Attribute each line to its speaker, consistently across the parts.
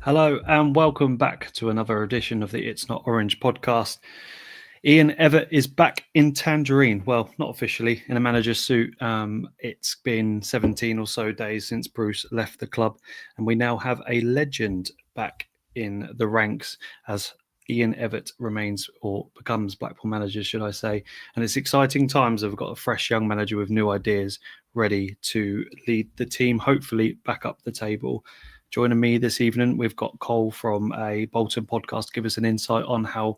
Speaker 1: Hello and welcome back to another edition of the It's Not Orange podcast. Ian Evatt is back in Tangerine. Well, not officially, in a manager's suit. It's been 17 or so days since Bruce left the club, and we now have a legend back in the ranks as Ian Evatt remains or becomes Blackpool manager, should I say. And it's exciting times. We've got a fresh young manager with new ideas ready to lead the team, hopefully back up the table. Joining me this evening, we've got Cole from a Bolton podcast to give us an insight on how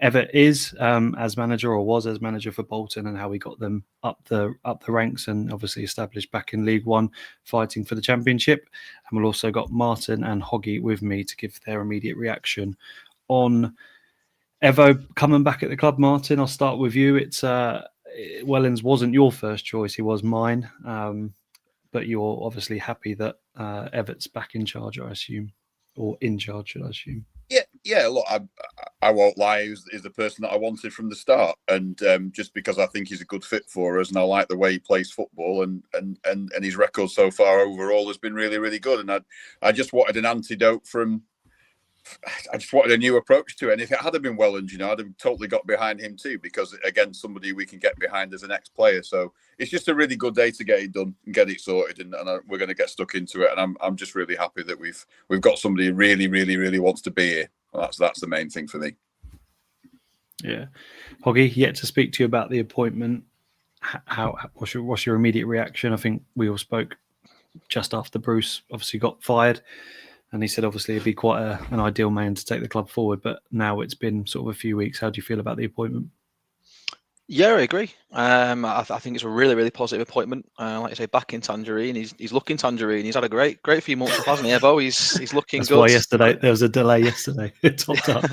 Speaker 1: Evatt is as manager or was as manager for Bolton and how he got them up the ranks and obviously established back in League One, fighting for the Championship. And we've also got Martin and Hoggy with me to give their immediate reaction on Evo coming back at the club. Martin, I'll start with you. It's Wellens wasn't your first choice; he was mine. But you're obviously happy that Evatt's back in charge, I assume, or in charge, should I assume?
Speaker 2: Yeah. Look, I won't lie. He's the person that I wanted from the start, and just because I think he's a good fit for us, and I like the way he plays football, and his record so far overall has been really, really good. And I just wanted an antidote from. I just wanted a new approach to it. And if it had been Welland, I'd have totally got behind him too, because again, somebody we can get behind as an ex-player. So it's just a really good day to get it done and get it sorted, and we're going to get stuck into it. And I'm just really happy that we've got somebody who really, really, really wants to be here. Well, that's the main thing for me.
Speaker 1: Yeah, Hoggy, yet to speak to you about the appointment. What's your immediate reaction? I think we all spoke just after Bruce obviously got fired. And he said, obviously, it'd be quite an ideal man to take the club forward. But now it's been sort of a few weeks. How do you feel about the appointment?
Speaker 3: Yeah, I agree. I think it's a really, really positive appointment. Like I say, back in Tangerine, he's looking Tangerine. He's had a great few months, hasn't he, Evo? He's looking
Speaker 1: That's
Speaker 3: good.
Speaker 1: Why yesterday there was a delay yesterday. Topped up.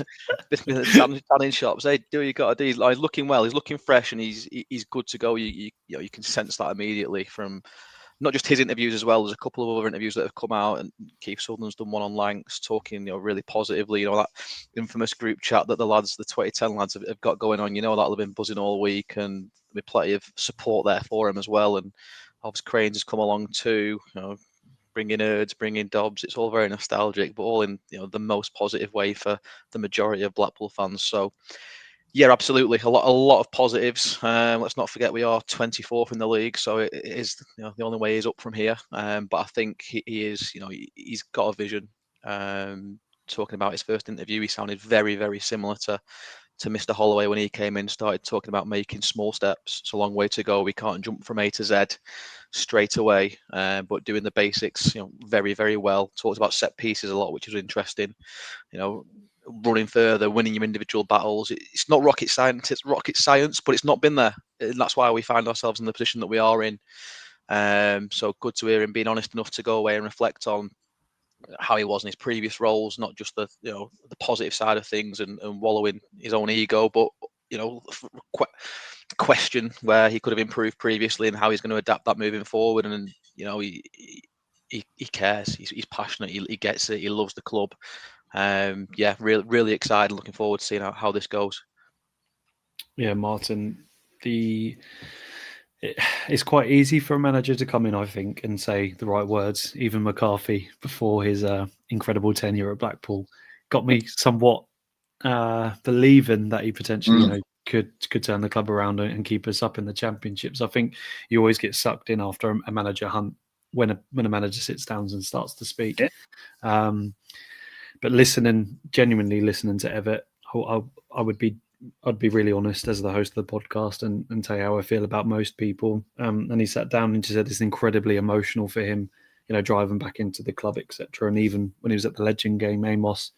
Speaker 3: Tanning shops. Hey, do what you got to do. He's looking well. He's looking fresh, and he's good to go. You can sense that immediately from. Not just his interviews as well. There's a couple of other interviews that have come out, and Keith Sutherland's done one on Lancs, talking, really positively. That infamous group chat that the lads, the 2010 lads, have got going on. That'll have been buzzing all week, and there'll be plenty of support there for him as well. And obviously Cranes has come along too. Bringing Erds, bringing Dobbs. It's all very nostalgic, but all in the most positive way for the majority of Blackpool fans. So. Yeah, absolutely. A lot of positives. Let's not forget we are 24th in the league, so it is the only way is up from here. But I think he is. He's got a vision. Talking about his first interview, he sounded very, very similar to Mr. Holloway when he came in. Started talking about making small steps. It's a long way to go. We can't jump from A to Z straight away, but doing the basics, very, very well. Talked about set pieces a lot, which is interesting. Running further, winning your individual battles. It's not rocket science, but it's not been there. And that's why we find ourselves in the position that we are in. So good to hear him being honest enough to go away and reflect on how he was in his previous roles, not just the positive side of things and wallowing his own ego, but question where he could have improved previously and how he's going to adapt that moving forward. And he cares. He's passionate. He gets it. He loves the club. Really excited. Looking forward to seeing how this goes.
Speaker 1: Yeah, Martin, it's quite easy for a manager to come in, I think, and say the right words. Even McCarthy, before his incredible tenure at Blackpool, got me somewhat believing that he potentially, could turn the club around and keep us up in the Championships. I think you always get sucked in after a manager hunt when a manager sits down and starts to speak. Yeah. But genuinely listening to Evatt, I'd be really honest as the host of the podcast and tell you how I feel about most people. And he sat down and just said it's incredibly emotional for him, driving back into the club, etc. And even when he was at the Legend game, Amos,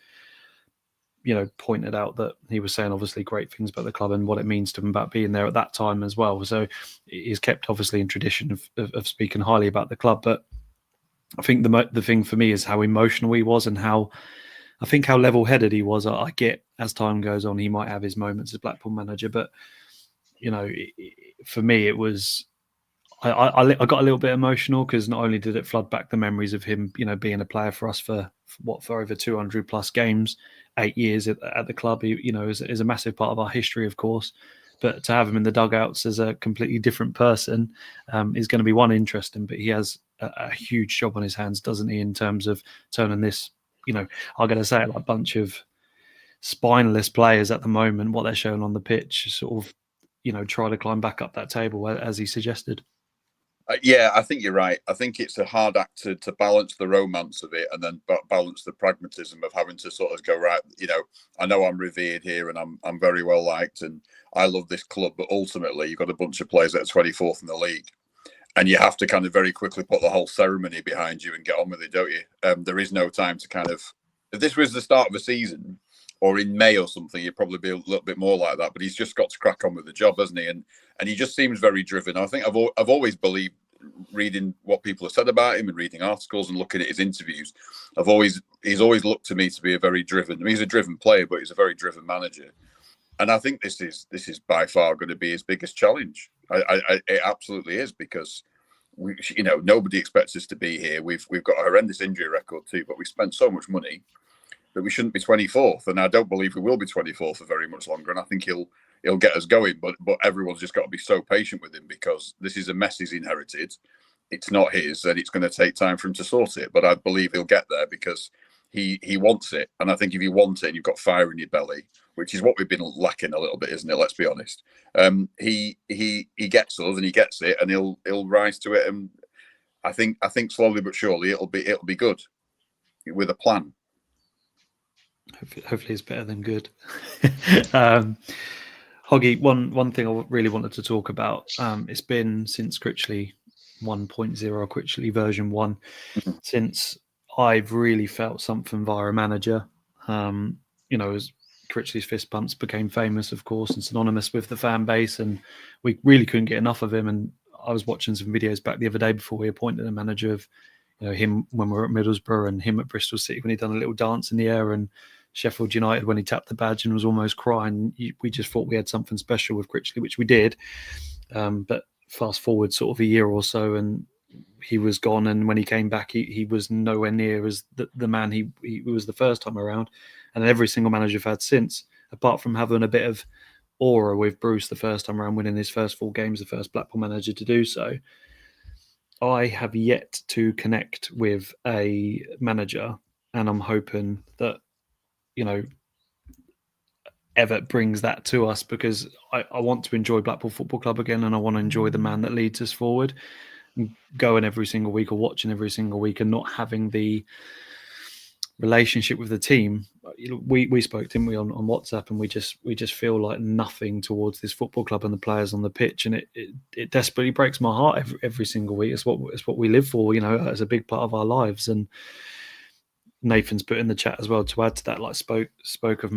Speaker 1: pointed out that he was saying obviously great things about the club and what it means to him about being there at that time as well. So he's kept obviously in tradition of speaking highly about the club. But I think the thing for me is how emotional he was and how level-headed he was. I get as time goes on, he might have his moments as Blackpool manager, but for me, it was I got a little bit emotional because not only did it flood back the memories of him, being a player for us for over 200 plus games, 8 years at the club, is a massive part of our history, of course. But to have him in the dugouts as a completely different person is going to be interesting. But he has a huge job on his hands, doesn't he, in terms of turning this I'm going to say it, like a bunch of spineless players at the moment, what they're showing on the pitch, sort of, try to climb back up that table as he suggested.
Speaker 2: Yeah, I think you're right. I think it's a hard act to balance the romance of it and then balance the pragmatism of having to sort of go, right, I know I'm revered here and I'm very well liked and I love this club, but ultimately you've got a bunch of players that are 24th in the league. And you have to kind of very quickly put the whole ceremony behind you and get on with it, don't you? There is no time to kind of... If this was the start of a season or in May or something, you'd probably be a little bit more like that. But he's just got to crack on with the job, hasn't he? And he just seems very driven. I think I've always believed, reading what people have said about him and reading articles and looking at his interviews, he's always looked to me to be a very driven... I mean, he's a driven player, but he's a very driven manager. And I think this is by far going to be his biggest challenge. It absolutely is, because nobody expects us to be here. We've got a horrendous injury record too, but we spent so much money that we shouldn't be 24th. And I don't believe we will be 24th for very much longer. And I think he'll get us going. But everyone's just got to be so patient with him, because this is a mess he's inherited. It's not his, and it's going to take time for him to sort it. But I believe he'll get there because he wants it. And I think if you want it and you've got fire in your belly, which is what we've been lacking a little bit, isn't it? Let's be honest. He gets us and he gets it, and he'll rise to it. And I think slowly but surely it'll be good with a plan.
Speaker 1: Hopefully it's better than good. Hoggy, one thing I really wanted to talk about. It's been since Critchley 1.0, Critchley version 1, since I've really felt something via a manager. As Critchley's fist bumps became famous, of course, and synonymous with the fan base, and we really couldn't get enough of him. And I was watching some videos back the other day before we appointed a manager of, him when we were at Middlesbrough, and him at Bristol City when he'd done a little dance in the air, and Sheffield United when he tapped the badge and was almost crying. We just thought we had something special with Critchley, which we did. But fast forward sort of a year or so, and he was gone. And when he came back, he was nowhere near as the man he was the first time around. And every single manager I've had since, apart from having a bit of aura with Bruce the first time around, winning his first 4 games, the first Blackpool manager to do so, I have yet to connect with a manager. And I'm hoping that, Evatt brings that to us, because I want to enjoy Blackpool Football Club again, and I want to enjoy the man that leads us forward. Going every single week or watching every single week and not having the relationship with the team. We spoke, didn't we, on WhatsApp, and we just feel like nothing towards this football club and the players on the pitch, and it desperately breaks my heart every single week. It's what we live for, as a big part of our lives. And Nathan's put in the chat as well, to add to that, like spoke of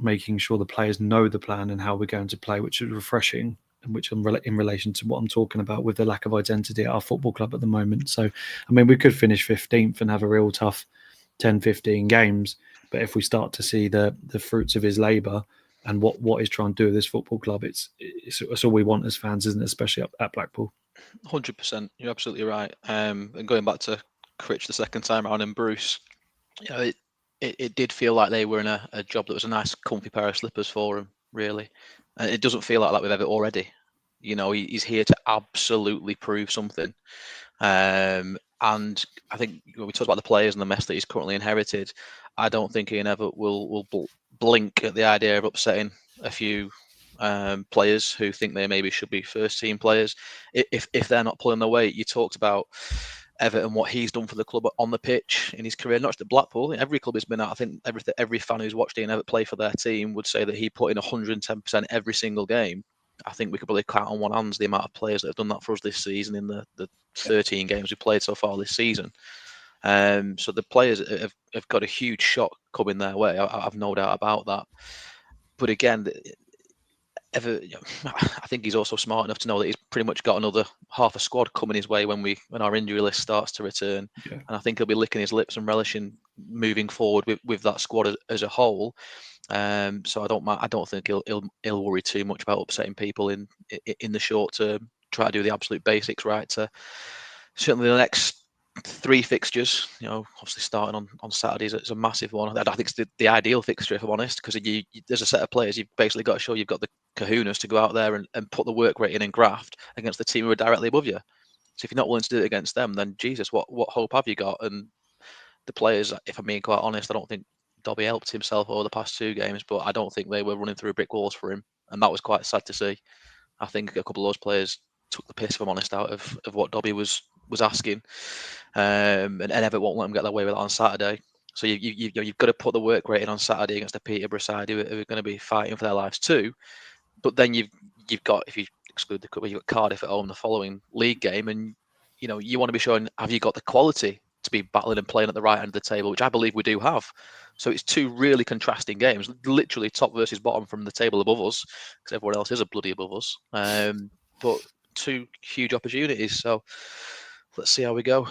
Speaker 1: making sure the players know the plan and how we're going to play, which is refreshing, and which in relation to what I'm talking about with the lack of identity at our football club at the moment. So, I mean, we could finish 15th and have a real tough 10, 15 games, but if we start to see the fruits of his labour and what he's trying to do with this football club, it's all we want as fans, isn't it? Especially at Blackpool.
Speaker 3: 100%, you're absolutely right. And going back to Critch the second time around and Bruce, it did feel like they were in a job that was a nice comfy pair of slippers for him, really. And it doesn't feel like that with Evatt already. He's here to absolutely prove something. And I think when we talked about the players and the mess that he's currently inherited, I don't think Ian Evatt will blink at the idea of upsetting a few players who think they maybe should be first team players if they're not pulling their weight. You talked about Evatt and what he's done for the club on the pitch in his career, not just at Blackpool. Every club he's been at, I think every fan who's watched Ian Evatt play for their team would say that he put in 110% every single game. I think we could probably count on one hand the amount of players that have done that for us this season in the 13 games we've played so far this season. So the players have got a huge shot coming their way. I've no doubt about that. But again, I think he's also smart enough to know that he's pretty much got another half a squad coming his way when our injury list starts to return. Yeah. And I think he'll be licking his lips and relishing moving forward with that squad as a whole. So I don't think he'll worry too much about upsetting people in the short term. Try to do the absolute basics right to certainly the next 3 fixtures. Obviously starting on Saturdays, it's a massive one. I think it's the ideal fixture, if I'm honest, because there's a set of players you've basically got to show you've got the kahunas to go out there and put the work rate in and graft against the team who are directly above you. So if you're not willing to do it against them, then Jesus, what hope have you got? And the players, if I'm being quite honest, I don't think Dobby helped himself over the past 2 games, but I don't think they were running through brick walls for him, and that was quite sad to see. I think a couple of those players took the piss, if I'm honest, out of what Dobby was asking, and Evatt won't let him get away with it on Saturday. So you've got to put the work rate in on Saturday against the Peterborough side who are going to be fighting for their lives too. But then you've got, if you exclude the cup, you've got Cardiff at home the following league game, and you want to be showing, have you got the quality to be battling and playing at the right end of the table, which I believe we do have. So it's 2 really contrasting games, literally top versus bottom from the table above us, because everyone else is a bloody above us. But 2 huge opportunities. So let's see how we go.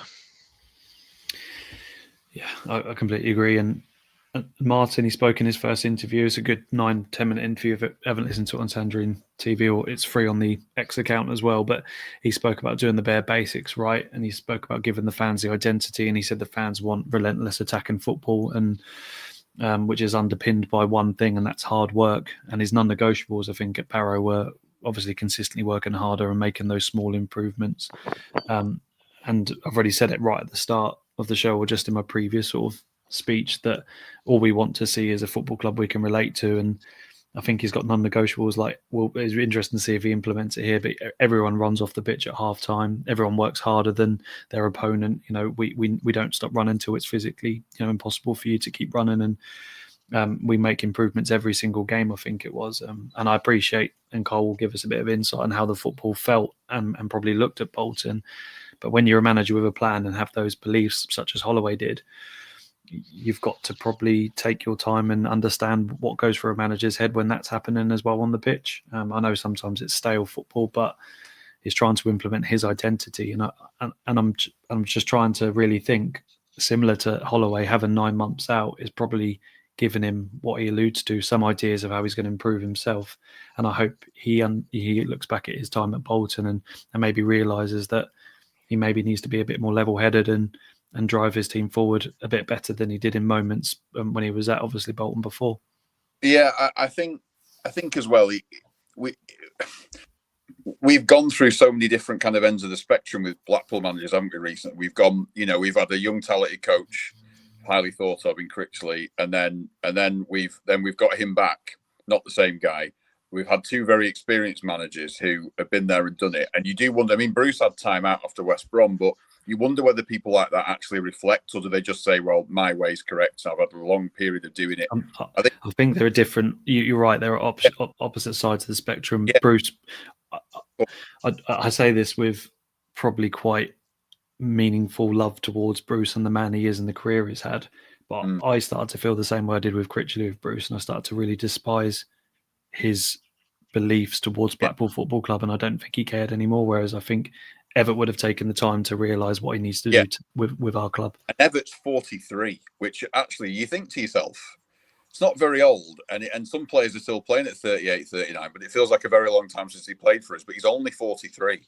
Speaker 1: Yeah, I completely agree. And Martin, he spoke in his first interview. It's a good 9-10 minute interview. If you haven't listened to it on Tangerine TV, or it's free on the X account as well. But he spoke about doing the bare basics right, and he spoke about giving the fans the identity. And he said the fans want relentless attacking football, and which is underpinned by one thing, and that's hard work. And his non-negotiables, I think, at Barrow were obviously consistently working harder and making those small improvements. And I've already said it right at the start of the show, or just in my previous sort of speech, that all we want to see is a football club we can relate to. And I think he's got non-negotiables. Like, well, it's interesting to see if he implements it here, but everyone runs off the pitch at half time. Everyone works harder than their opponent. We don't stop running until it's physically impossible for you to keep running. And we make improvements every single game, I think it was. And I appreciate, and Cole will give us a bit of insight on how the football felt and probably looked at Bolton. But when you're a manager with a plan and have those beliefs, such as Holloway did, you've got to probably take your time and understand what goes through a manager's head when that's happening as well on the pitch. I know sometimes it's stale football, but he's trying to implement his identity, and I'm just trying to really think, similar to Holloway, having 9 months out is probably giving him what he alludes to, some ideas of how he's going to improve himself. And I hope he looks back at his time at Bolton and maybe realises that he maybe needs to be a bit more level-headed and drive his team forward a bit better than he did in moments when he was at obviously Bolton before.
Speaker 2: Yeah, I think as well, we've gone through so many different kind of ends of the spectrum with Blackpool managers, haven't we, recently? We've gone, we've had a young talented coach, highly thought of in Critchley, and then we've got him back, not the same guy. We've had 2 very experienced managers who have been there and done it. And you do wonder, I mean, Bruce had time out after West Brom, but you wonder whether people like that actually reflect, or do they just say, well, my way's correct, I've had a long period of doing it.
Speaker 1: I think there are different, you're right, there are opposite sides of the spectrum. Yeah. Bruce, I say this with probably quite meaningful love towards Bruce and the man he is and the career he's had. But I started to feel the same way I did with Critchley with Bruce, and I started to really despise his beliefs towards Blackpool Football Club, and I don't think he cared anymore. Whereas I think Evatt would have taken the time to realise what he needs to do with our club. And
Speaker 2: Evatt's 43, which actually you think to yourself, it's not very old, and some players are still playing at 38, 39, but it feels like a very long time since he played for us. But he's only 43.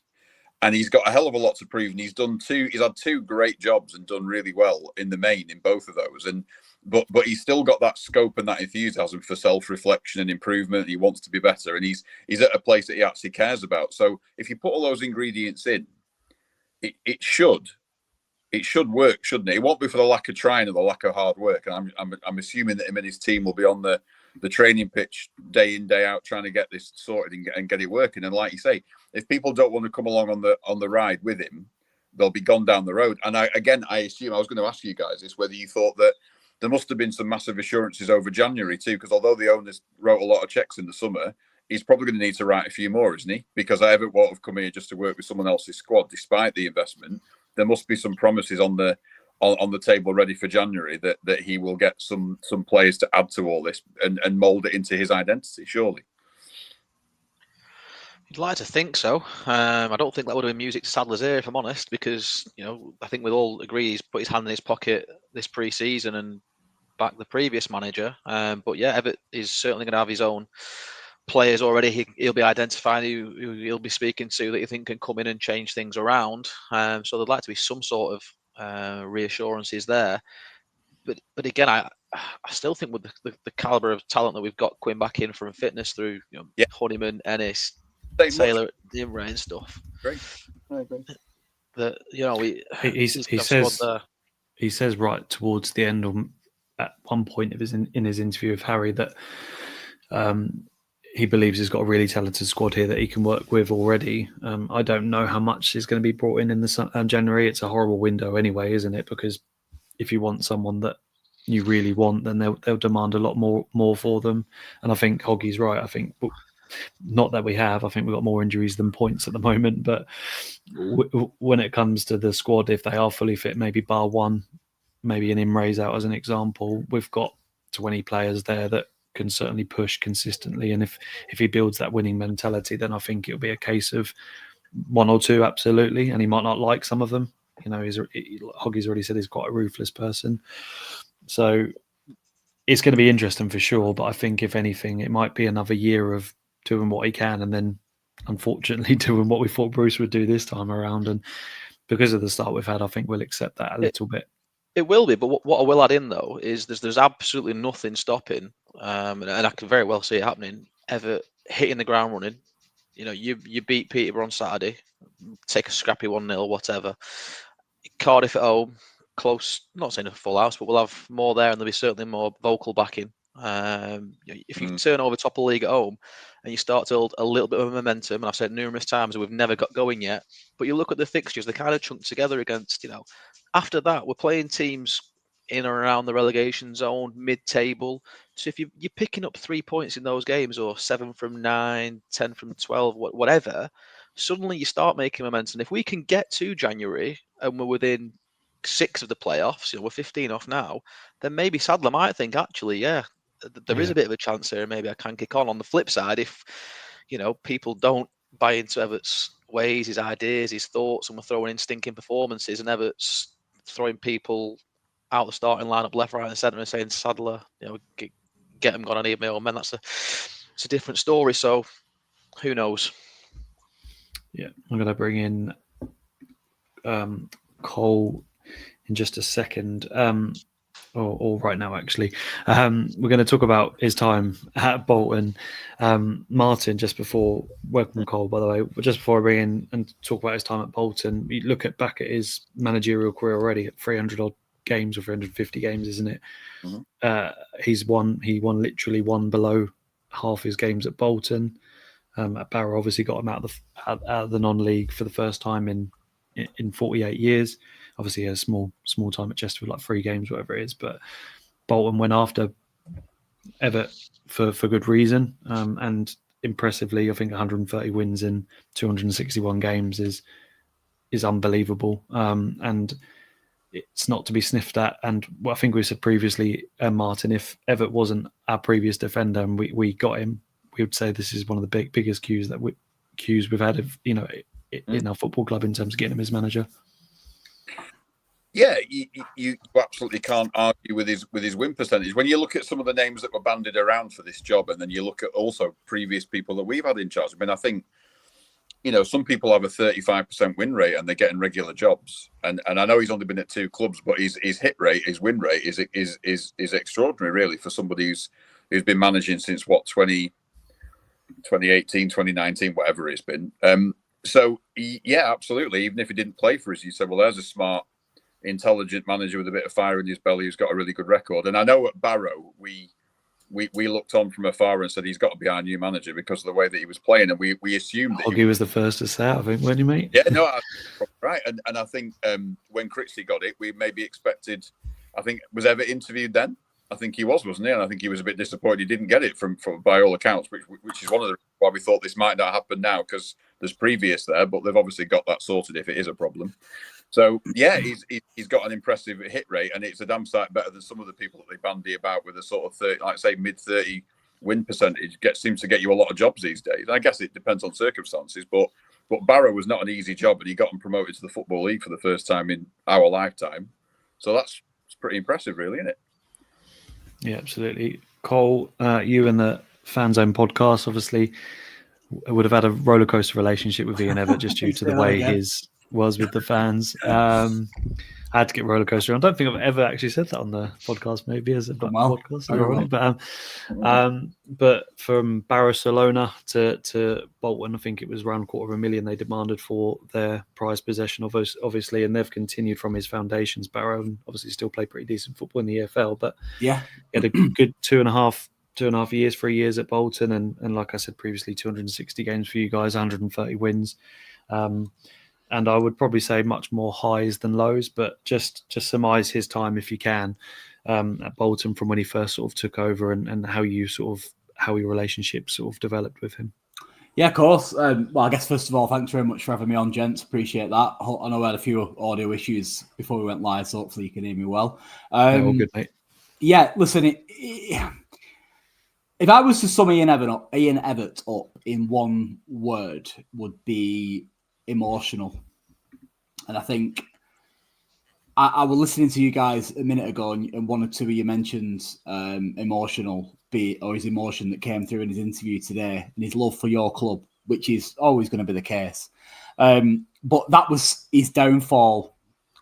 Speaker 2: And he's got a hell of a lot to prove. And he's had 2 great jobs and done really well in the main in both of those. And but he's still got that scope and that enthusiasm for self-reflection and improvement. He wants to be better, and he's at a place that he actually cares about. So if you put all those ingredients in, it should work, shouldn't it? It won't be for the lack of trying or the lack of hard work. And I'm assuming that him and his team will be on the training pitch day in, day out, trying to get this sorted and get it working. And like you say, if people don't want to come along on the ride with him, they'll be gone down the road. And I assume, I was going to ask you guys this, whether you thought that there must have been some massive assurances over January too, because although the owners wrote a lot of checks in the summer, he's probably going to need to write a few more, isn't he? Because Evatt won't have come here just to work with someone else's squad, despite the investment. There must be some promises on the table ready for January that he will get some players to add to all this and mould it into his identity, surely.
Speaker 3: You'd like to think so. I don't think that would have been music to Sadler's ear, if I'm honest, because I think we'll all agree he's put his hand in his pocket this pre-season and back the previous manager. But yeah, Evatt is certainly going to have his own players already. He'll be identifying who he'll be speaking to that you think can come in and change things around. So there'd like to be some sort of reassurances there. But again, I still think with the calibre of talent that we've got coming back in from fitness through Honeyman, Ennis, Taylor, Imre and stuff.
Speaker 2: Great. I agree.
Speaker 1: He says he says right towards the end, at one point of in his interview with Harry, that he believes he's got a really talented squad here that he can work with already. I don't know how much is going to be brought in the January. It's a horrible window anyway, isn't it? Because if you want someone that you really want, then they'll demand a lot more for them. And I think Hoggy's right. I think not that I think we've got more injuries than points at the moment. But when it comes to the squad, if they are fully fit, maybe bar one, maybe an Imre's out as an example, we've got 20 players there that can certainly push consistently. And if he builds that winning mentality, then I think it'll be a case of one or two, absolutely. And he might not like some of them. You know, Hoggy's already said he's quite a ruthless person. So it's going to be interesting for sure. But I think if anything, it might be another year of doing what he can, and then unfortunately doing what we thought Bruce would do this time around. And because of the start we've had, I think we'll accept that a little bit.
Speaker 3: It will be, but what I will add in though is there's absolutely nothing stopping, and I can very well see it happening. Ever hitting the ground running, you know, you beat Peterborough on Saturday, take a scrappy 1-0, whatever. Cardiff at home, close, not saying a full house, but we'll have more there, and there'll be certainly more vocal backing. If you turn over top of the league at home and you start to hold a little bit of momentum, and I've said numerous times we've never got going yet, but you look at the fixtures, they're kind of chunked together against, you know, after that we're playing teams in or around the relegation zone, mid-table. So if you're picking up 3 points in those games, or 7 from 9, 10 from 12, whatever, suddenly you start making momentum. If we can get to January and we're within 6 of the playoffs, you know, we're 15 off now, then maybe Sadler might think, actually, yeah, there is a bit of a chance here. Maybe I can kick on. On the flip side, if, you know, people don't buy into Evatt's ways, his ideas, his thoughts, and we're throwing in stinking performances, and Evatt's throwing people out the starting lineup left, right, and centre, and saying, Sadler, you know, get him gone. I need my own men. It's a different story. So who knows?
Speaker 1: Yeah, I'm going to bring in Cole in just a second, or right now actually. We're going to talk about his time at Bolton. Martin, just before, welcome Cole, by the way, but just before I bring in and talk about his time at Bolton, you look back at his managerial career already at 300 odd games or 350 games, isn't it? Mm-hmm. He literally won below half his games at Bolton. At Barrow, obviously got him out of the non-league for the first time in 48 years. Obviously, a small time at Chesterfield, like 3 games, whatever it is. But Bolton went after Evatt for good reason, and impressively, I think 130 wins in 261 games is unbelievable, and it's not to be sniffed at. And I think we said previously, Martin, if Evatt wasn't our previous defender and we got him, we would say this is one of the biggest cues we've had of, you know, in our football club in terms of getting him as manager.
Speaker 2: Yeah, you absolutely can't argue with his win percentage. When you look at some of the names that were bandied around for this job, and then you look at also previous people that we've had in charge. I mean, I think, you know, some people have a 35% win rate and they're getting regular jobs. And I know he's only been at 2 clubs, but his hit rate, his win rate is extraordinary, really, for somebody who's been managing since 2018, 2019, whatever it's been. So yeah, absolutely. Even if he didn't play for us, you said, well, there's a smart, intelligent manager with a bit of fire in his belly who's got a really good record. And I know at Barrow, we looked on from afar and said he's got to be our new manager because of the way that he was playing, and we assumed that
Speaker 1: he was the first to say, I think, weren't you, mate?
Speaker 2: Yeah, no, right. And I think when Critchley got it, we maybe expected. I think, was Evatt interviewed then? I think he wasn't he? And I think he was a bit disappointed he didn't get it from by all accounts, which is one of the reasons why we thought this might not happen now, because there's previous there, but they've obviously got that sorted if it is a problem. So yeah, he's got an impressive hit rate, and it's a damn sight better than some of the people that they bandy about with a sort of 30, like say mid-30 win percentage. Seems to get you a lot of jobs these days. And I guess it depends on circumstances, but Barrow was not an easy job, and he got him promoted to the Football League for the first time in our lifetime. So it's pretty impressive, really, isn't it?
Speaker 1: Yeah, absolutely. Cole, you and the Fan Zone podcast obviously would have had a roller coaster relationship with Ian Evatt just due to the way his was with the fans. I had to get roller coaster. I don't think I've ever actually said that on the podcast. Maybe as a podcast, but from Barcelona to Bolton, I think it was around $250,000 they demanded for their prized possession, obviously, and they've continued from his foundations. Barrow and obviously still play pretty decent football in the EFL, but
Speaker 4: yeah,
Speaker 1: he had a good 2.5 years, 3 years at Bolton, and like I said previously, 260 games for you guys, 130 wins. And I would probably say much more highs than lows, but just surmise his time if you can at Bolton from when he first sort of took over and how your relationship sort of developed with him.
Speaker 4: Yeah, of course. Well, I guess first of all, thanks very much for having me on, gents. Appreciate that. I know we had a few audio issues before we went live, so hopefully you can hear me well.
Speaker 1: All good, mate.
Speaker 4: Yeah, listen, if I was to sum Ian Evatt up in one word, would be emotional. And I think I was listening to you guys a minute ago, and one or two of you mentioned emotional, or his emotion that came through in his interview today, and his love for your club, which is always going to be the case. But that was his downfall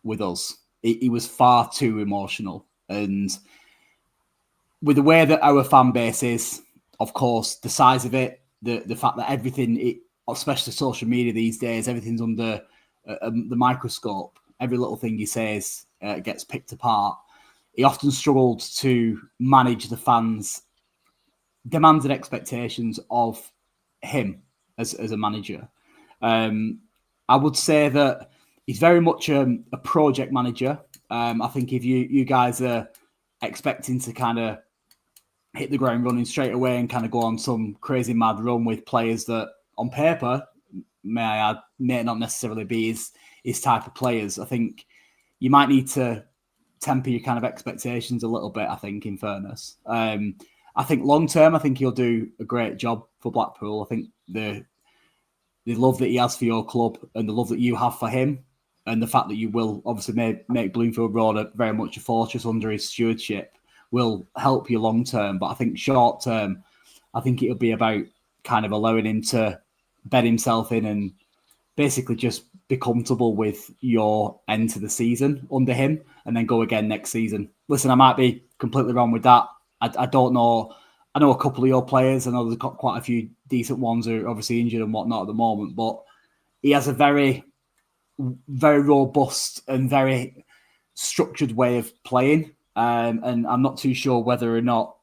Speaker 4: with us. He was far too emotional. And with the way that our fan base is, of course, the size of it, the fact that everything, especially social media these days, everything's under the microscope. Every little thing he says gets picked apart. He often struggled to manage the fans' demands and expectations of him as a manager. I would say that he's very much a project manager. I think if you guys are expecting to kind of hit the ground running straight away and kind of go on some crazy mad run with players that on paper, may I add, may not necessarily be his type of players, I think you might need to temper your kind of expectations a little bit, I think, in fairness. I think long term, I think he'll do a great job for Blackpool. I think the love that he has for your club and the love that you have for him and the fact that you will obviously make Bloomfield Road very much a fortress under his stewardship will help you long term. But I think short term, I think it'll be about kind of allowing him to bed himself in and basically just be comfortable with your end to the season under him and then go again next season. Listen, I might be completely wrong with that. I don't know. I know a couple of your players. I know there's got quite a few decent ones who are obviously injured and whatnot at the moment, but he has a very, very robust and very structured way of playing. And I'm not too sure whether or not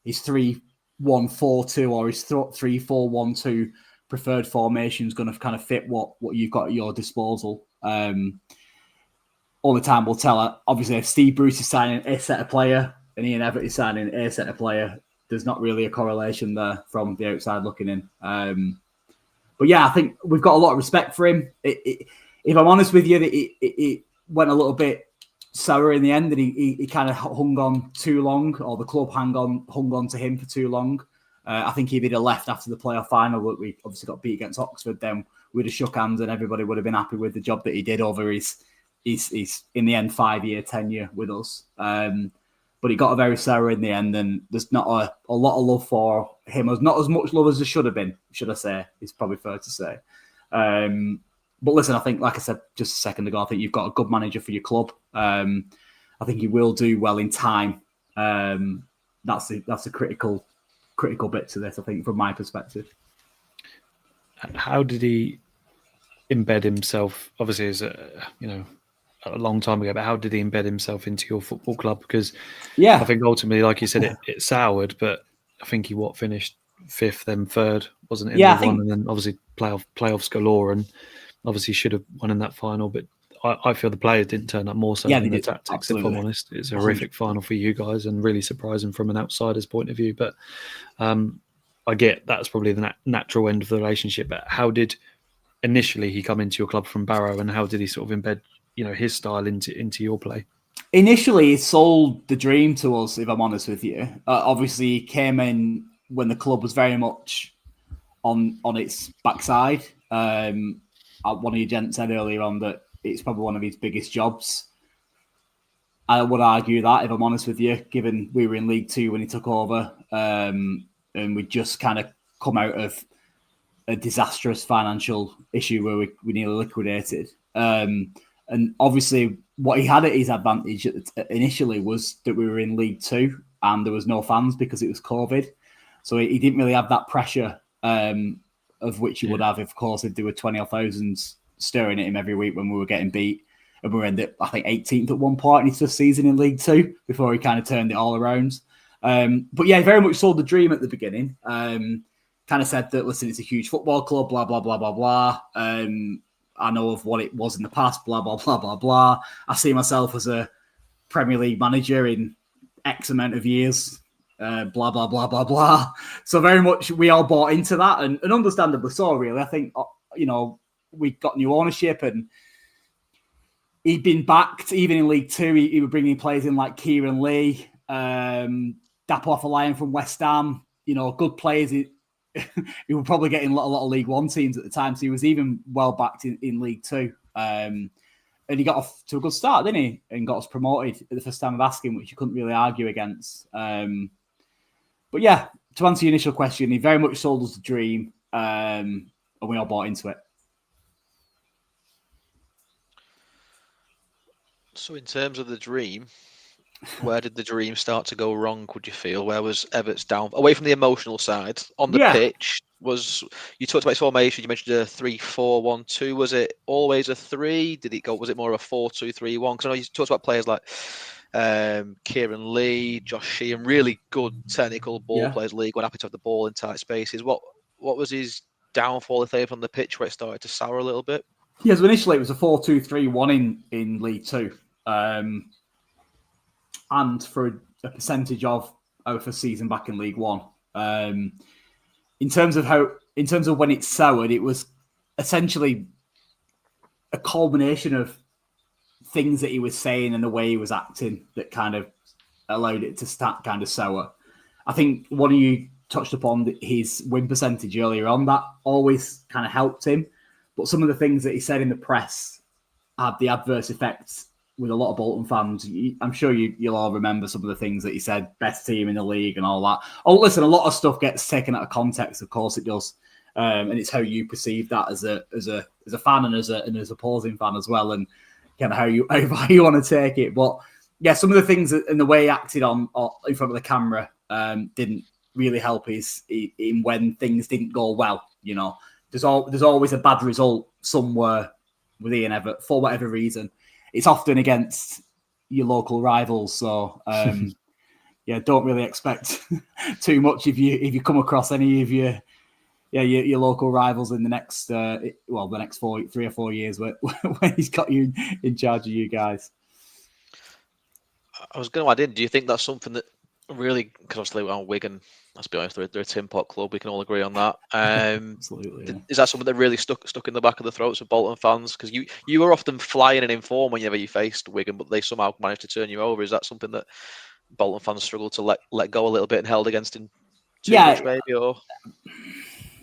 Speaker 4: his 3-1-4-2 or his 3-4-1-2 preferred formation is going to kind of fit what you've got at your disposal. All the time will tell. Obviously, if Steve Bruce is signing a set of player and Ian Evatt is signing a set of player, there's not really a correlation there from the outside looking in. But yeah, I think we've got a lot of respect for him. If I'm honest with you, it went a little bit sour in the end, and he kind of hung on too long, or the club hung on to him for too long. I think if he'd have left after the playoff final, that we obviously got beat against Oxford, then we'd have shook hands and everybody would have been happy with the job that he did over his in the end 5-year tenure with us. But he got a very sour in the end, and there's not a lot of love for him. There's not as much love as there should have been, should I say. It's probably fair to say. But listen, I think, like I said just a second ago, I think you've got a good manager for your club. I think he will do well in time. That's a critical bit to this, I think, from my perspective.
Speaker 1: How did he embed himself? Obviously, as a long time ago, but how did he embed himself into your football club? Because I think ultimately, like you said, it soured, but I think he finished 5th, then 3rd, wasn't it? And then obviously playoffs galore, and obviously should have won in that final. But I feel the players didn't turn up more so than the tactics. Absolutely. If I'm honest, it's a horrific final for you guys and really surprising from an outsider's point of view. But I get that's probably the natural end of the relationship. But how did initially he come into your club from Barrow, and how did he sort of embed his style into your play?
Speaker 4: Initially, he sold the dream to us, if I'm honest with you. Obviously, he came in when the club was very much on its backside. One of your gents said earlier on that it's probably one of his biggest jobs. I would argue that, if I'm honest with you, given we were in League 2 when he took over, and we just kind of come out of a disastrous financial issue where we nearly liquidated. And obviously, what he had at his advantage initially was that we were in League Two and there was no fans because it was COVID. So he didn't really have that pressure of which he would have, of course, if there were 20,000 staring at him every week when we were getting beat. And we were in I think 18th at one point in his first season in League Two before he kind of turned it all around. But yeah, he very much sold the dream at the beginning. Kind of said that, listen, it's a huge football club, blah, blah, blah, blah, blah. I know of what it was in the past, blah, blah, blah, blah, blah. I see myself as a Premier League manager in X amount of years, blah, blah, blah, blah, blah. So very much we all bought into that and understandably so, really. I think, we got new ownership and he'd been backed, even in League Two. He was bringing players in like Kieran Lee, Dapo Afolayan from West Ham, good players. He was probably getting a lot of League One teams at the time, so he was even well backed in League Two. And he got off to a good start, didn't he? And got us promoted at the first time of asking, which you couldn't really argue against. But yeah, to answer your initial question, he very much sold us the dream, and we all bought into it.
Speaker 3: So in terms of the dream, where did the dream start to go wrong, would you feel? Where was Evatt's down? Away from the emotional side, on the pitch, you talked about his formation, you mentioned a 3-4-1-2. Was it always a 3? Was it more of a 4-2-3-1? Because I know you talked about players like Kieran Lee, Josh Sheehan, really good technical ball players, league, when happy to have the ball in tight spaces. What was his downfall, if they were on the pitch, where it started to sour a little bit?
Speaker 4: Yeah, so initially it was a 4-2-3-1 in League Two. And for a percentage of our first season back in League One. In terms of when it soured, it was essentially a culmination of things that he was saying and the way he was acting that kind of allowed it to start kind of sour. I think one of you touched upon his win percentage earlier on. That always kind of helped him. But some of the things that he said in the press had the adverse effects with a lot of Bolton fans. I'm sure you'll all remember some of the things that he said, best team in the league and all that. Oh, listen, a lot of stuff gets taken out of context, of course it does. And it's how you perceive that as a fan and as an opposing fan as well, and kind of how you want to take it. But yeah, some of the things and the way he acted on in front of the camera didn't really help him when things didn't go well. There's always a bad result somewhere with Ian Evatt for whatever reason. It's often against your local rivals, so don't really expect too much if you come across any of your local rivals in the next the next 3 or 4 years when he's got you in charge of you guys.
Speaker 3: I was going to add in, do you think that's something that really, because obviously Wigan, let's be honest, they're a tin pot club, we can all agree on that.
Speaker 4: Absolutely. Yeah.
Speaker 3: Is that something that really stuck in the back of the throats of Bolton fans? Because you were often flying and in form whenever you faced Wigan, but they somehow managed to turn you over. Is that something that Bolton fans struggled to let go a little bit and held against him too much, maybe? Or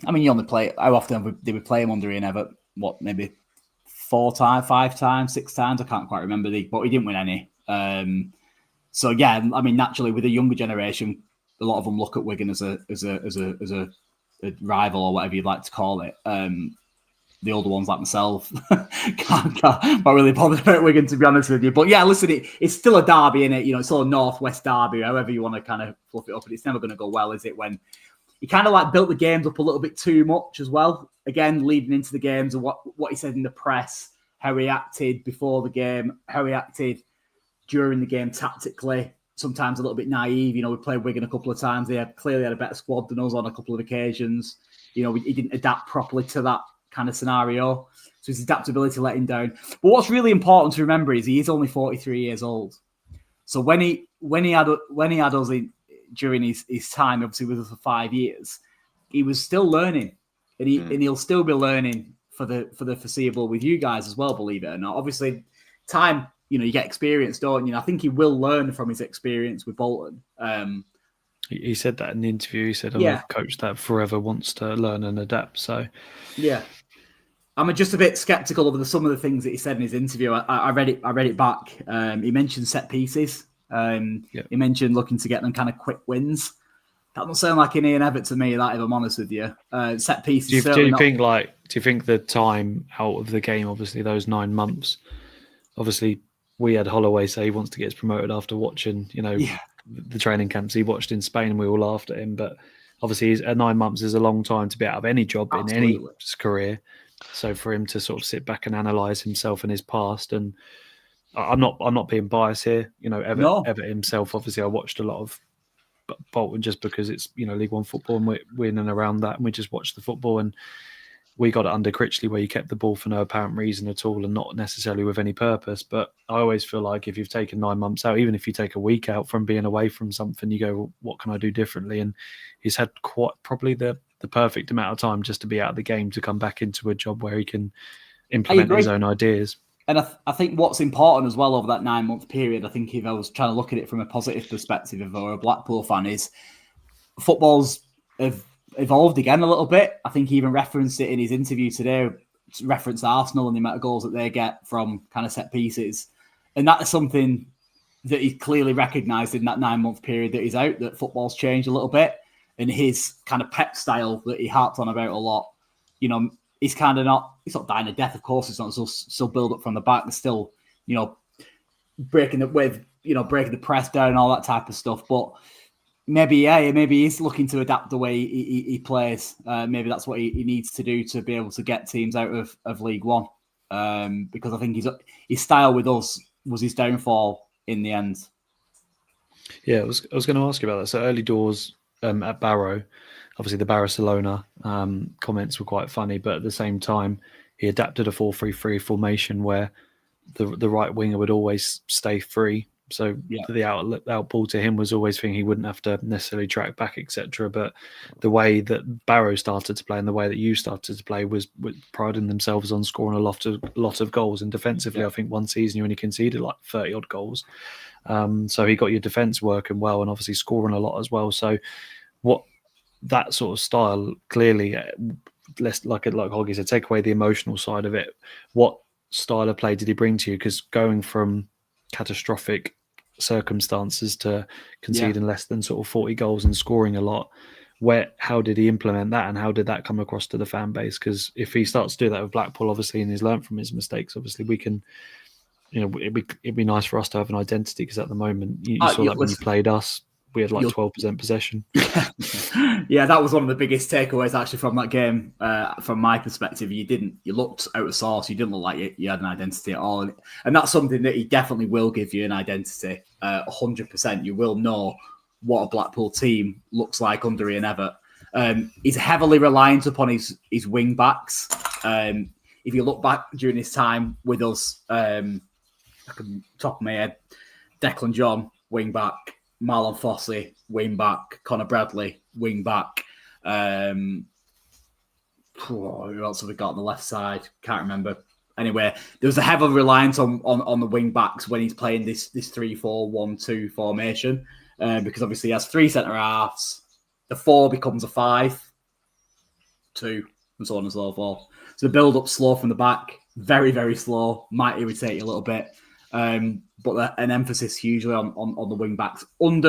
Speaker 4: I mean, you only play. How often did we play him under Ian Evatt? What, maybe 4 times, 5 times, 6 times? I can't quite remember. But he didn't win any. So yeah, I mean, naturally, with a younger generation, a lot of them look at Wigan as a rival or whatever you'd like to call it. The older ones like myself not really bothered about Wigan, to be honest with you. But yeah, listen, it's still a derby, innit? It's all Northwest derby, however you want to kind of fluff it up. And it's never going to go well, is it? When he kind of like built the games up a little bit too much as well. Again, leading into the games and what he said in the press, how he acted before the game, how he acted during the game tactically, sometimes a little bit naive. We played Wigan a couple of times. They clearly had a better squad than us on a couple of occasions. He didn't adapt properly to that kind of scenario. So his adaptability let him down. But what's really important to remember is he is only 43 years old. So when he had us during his time, obviously with us for 5 years, he was still learning, and he'll still be learning for the foreseeable with you guys as well. Believe it or not, obviously time. You get experience, don't you? I think he will learn from his experience with Bolton.
Speaker 1: He said that in the interview. He said, a coach that forever wants to learn and adapt. So,
Speaker 4: yeah. I'm just a bit sceptical of some of the things that he said in his interview. I read it back. He mentioned set pieces. He mentioned looking to get them kind of quick wins. That doesn't sound like an Ian Evatt to me, that, if I'm honest with you. Set pieces.
Speaker 1: Do you think the time out of the game, obviously those 9 months, obviously we had Holloway say he wants to get us promoted after watching, the training camps he watched in Spain, and we all laughed at him. But obviously 9 months is a long time to be out of any job in any career. So for him to sort of sit back and analyse himself and his past, and I'm not being biased here, Evatt himself. Obviously, I watched a lot of Bolton just because it's League One football and we're in and around that, and we just watched the football, and we got it under Critchley where you kept the ball for no apparent reason at all and not necessarily with any purpose. But I always feel like if you've taken 9 months out, even if you take a week out from being away from something, you go, well, what can I do differently? And he's had quite probably the perfect amount of time just to be out of the game to come back into a job where he can implement his own ideas.
Speaker 4: And I think what's important as well over that 9 month period, I think if I was trying to look at it from a positive perspective, if I were a Blackpool fan, is football's evolved again a little bit. I think he even referenced it in his interview today, referenced Arsenal and the amount of goals that they get from kind of set pieces. And that is something that he clearly recognised in that 9 month period that he's out, that football's changed a little bit. And his kind of pep style that he harped on about a lot, he's kind of he's not dying a death, of course. It's not still build up from the back. It's still, breaking the press down and all that type of stuff. But maybe he's looking to adapt the way he plays. Maybe that's what he needs to do to be able to get teams out of League One. Because I think his style with us was his downfall in the end.
Speaker 1: Yeah, I was going to ask you about that. So early doors at Barrow, obviously the Barcelona comments were quite funny, but at the same time, he adapted a 4-3-3 formation where the right winger would always stay free. So the out ball to him was always thinking he wouldn't have to necessarily track back, etc. But the way that Barrow started to play and the way that you started to play was priding themselves on scoring a lot of goals. And defensively, I think one season you only conceded like 30 odd goals. So he got your defence working well and obviously scoring a lot as well. So that sort of style, clearly, less like Hoggy said, take away the emotional side of it. What style of play did he bring to you? Because going from catastrophic circumstances to conceding less than sort of 40 goals and scoring a lot, how did he implement that, and how did that come across to the fan base? Because if he starts to do that with Blackpool, obviously, and he's learned from his mistakes, obviously we can, it'd be nice for us to have an identity, because at the moment you saw that when you played us, we had like 12% possession.
Speaker 4: Yeah, that was one of the biggest takeaways actually from that game. From my perspective, you looked out of sorts. You didn't look like you had an identity at all, and that's something that he definitely will give you, an identity. 100%, you will know what a Blackpool team looks like under Ian Evatt. He's heavily reliant upon his wing backs. If you look back during his time with us, I can top of my head, Declan John, wing back. Marlon Fossey, wing back. Connor Bradley, wing back. Who else have we got on the left side? Can't remember. Anyway, there was a heavy reliance on the wing backs when he's playing this 3-4-1-2 formation, because obviously he has 3 centre halves. The 4 becomes a 5, 2, and so on and so forth. So the build up slow from the back, very very slow. Might irritate you a little bit. But an emphasis hugely on the wing backs. When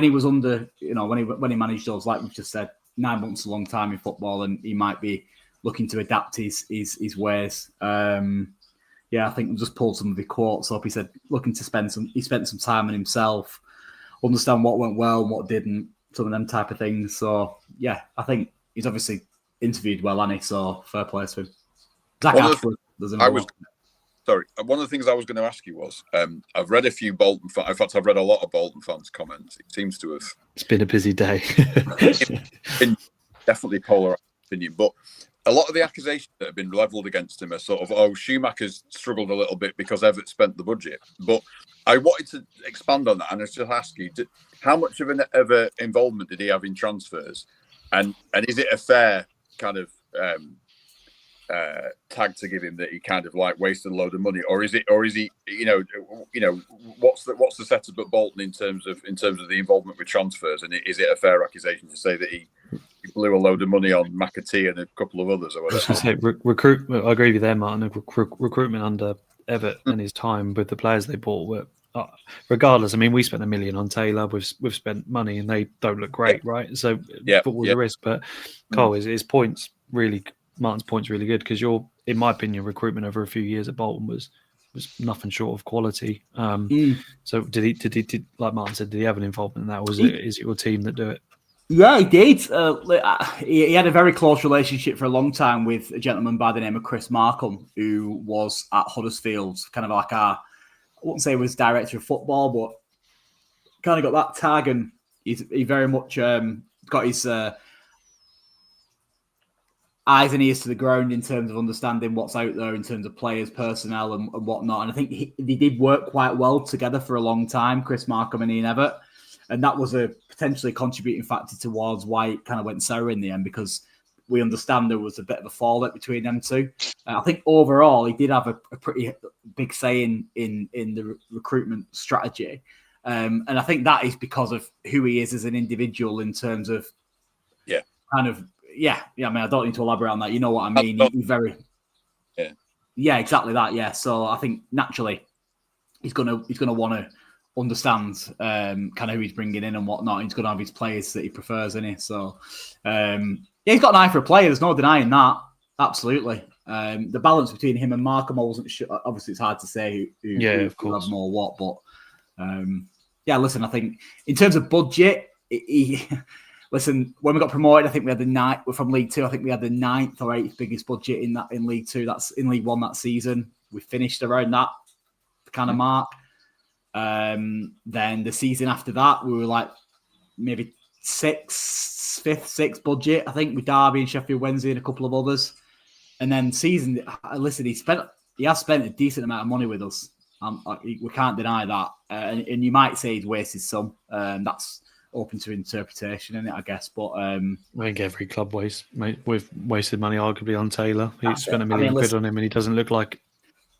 Speaker 4: he managed those, like we've just said, 9 months is a long time in football, and he might be looking to adapt his ways. I think we just pulled some of the quotes up. He said looking to he spent some time on himself, understand what went well and what didn't, some of them type of things. So yeah, I think he's obviously interviewed well, hasn't he? So fair play to him. Zach Ashford,
Speaker 2: Sorry, one of the things I was going to ask you was, I've read a few Bolton fans. In fact, I've read a lot of Bolton fans' comments. It seems to have...
Speaker 1: It's been a busy day.
Speaker 2: been definitely polarised opinion, but a lot of the accusations that have been levelled against him are sort of, Schumacher's struggled a little bit because Evatt spent the budget. But I wanted to expand on that, and I was just ask you, how much of an involvement did he have in transfers? And is it a fair kind of... tag to give him that he kind of like wasted a load of money, or is he what's the setup at Bolton in terms of the involvement with transfers, and is it a fair accusation to say that he blew a load of money on McAtee and a couple of others or whatever?
Speaker 1: Recruitment, I agree with you there, Martin. Recruitment under Evatt and his time with the players they bought were regardless, I mean, we spent $1 million on Taylor. We've spent money, and they don't look great, right? So football's a risk. But Cole, his points really, Martin's points really good because in my opinion, recruitment over a few years at Bolton was nothing short of quality. So did he like Martin said, did he have an involvement in that? Or is it your team that do it?
Speaker 4: Yeah, he did. He had a very close relationship for a long time with a gentleman by the name of Chris Markham, who was at Huddersfield, kind of like I wouldn't say he was director of football, but kind of got that tag, and he very much got his eyes and ears to the ground in terms of understanding what's out there in terms of players, personnel, and whatnot. And I think they did work quite well together for a long time, Chris Markham and Ian Evatt. And that was a potentially contributing factor towards why it kind of went sour in the end, because we understand there was a bit of a fallout between them two. I think overall, he did have a pretty big say in the recruitment strategy. And I think that is because of who he is as an individual in terms of I mean, I don't need to elaborate on that. You know what I mean? He's very... Yeah, exactly that, yeah. So I think naturally he's gonna want to understand kind of who he's bringing in and whatnot. He's going to have his players that he prefers, isn't he? So, he's got an eye for a player. There's no denying that. Absolutely. The balance between him and Markham, I wasn't sure. Obviously, it's hard to say who of course, have more what. But, listen, I think in terms of budget, listen, when we got promoted, I think we had we're from League Two. I think we had the 9th or 8th biggest budget in League Two. That's in League One that season. We finished around that kind of mark. Then the season after that, we were like maybe 5th, 6th budget, I think, with Derby and Sheffield Wednesday and a couple of others. And then listen, he has spent a decent amount of money with us. We can't deny that. And you might say he's wasted some. That's open to interpretation, isn't it, I guess? But I
Speaker 1: think every club we've wasted money arguably on Taylor. He spent £1 million quid on him, and he doesn't look like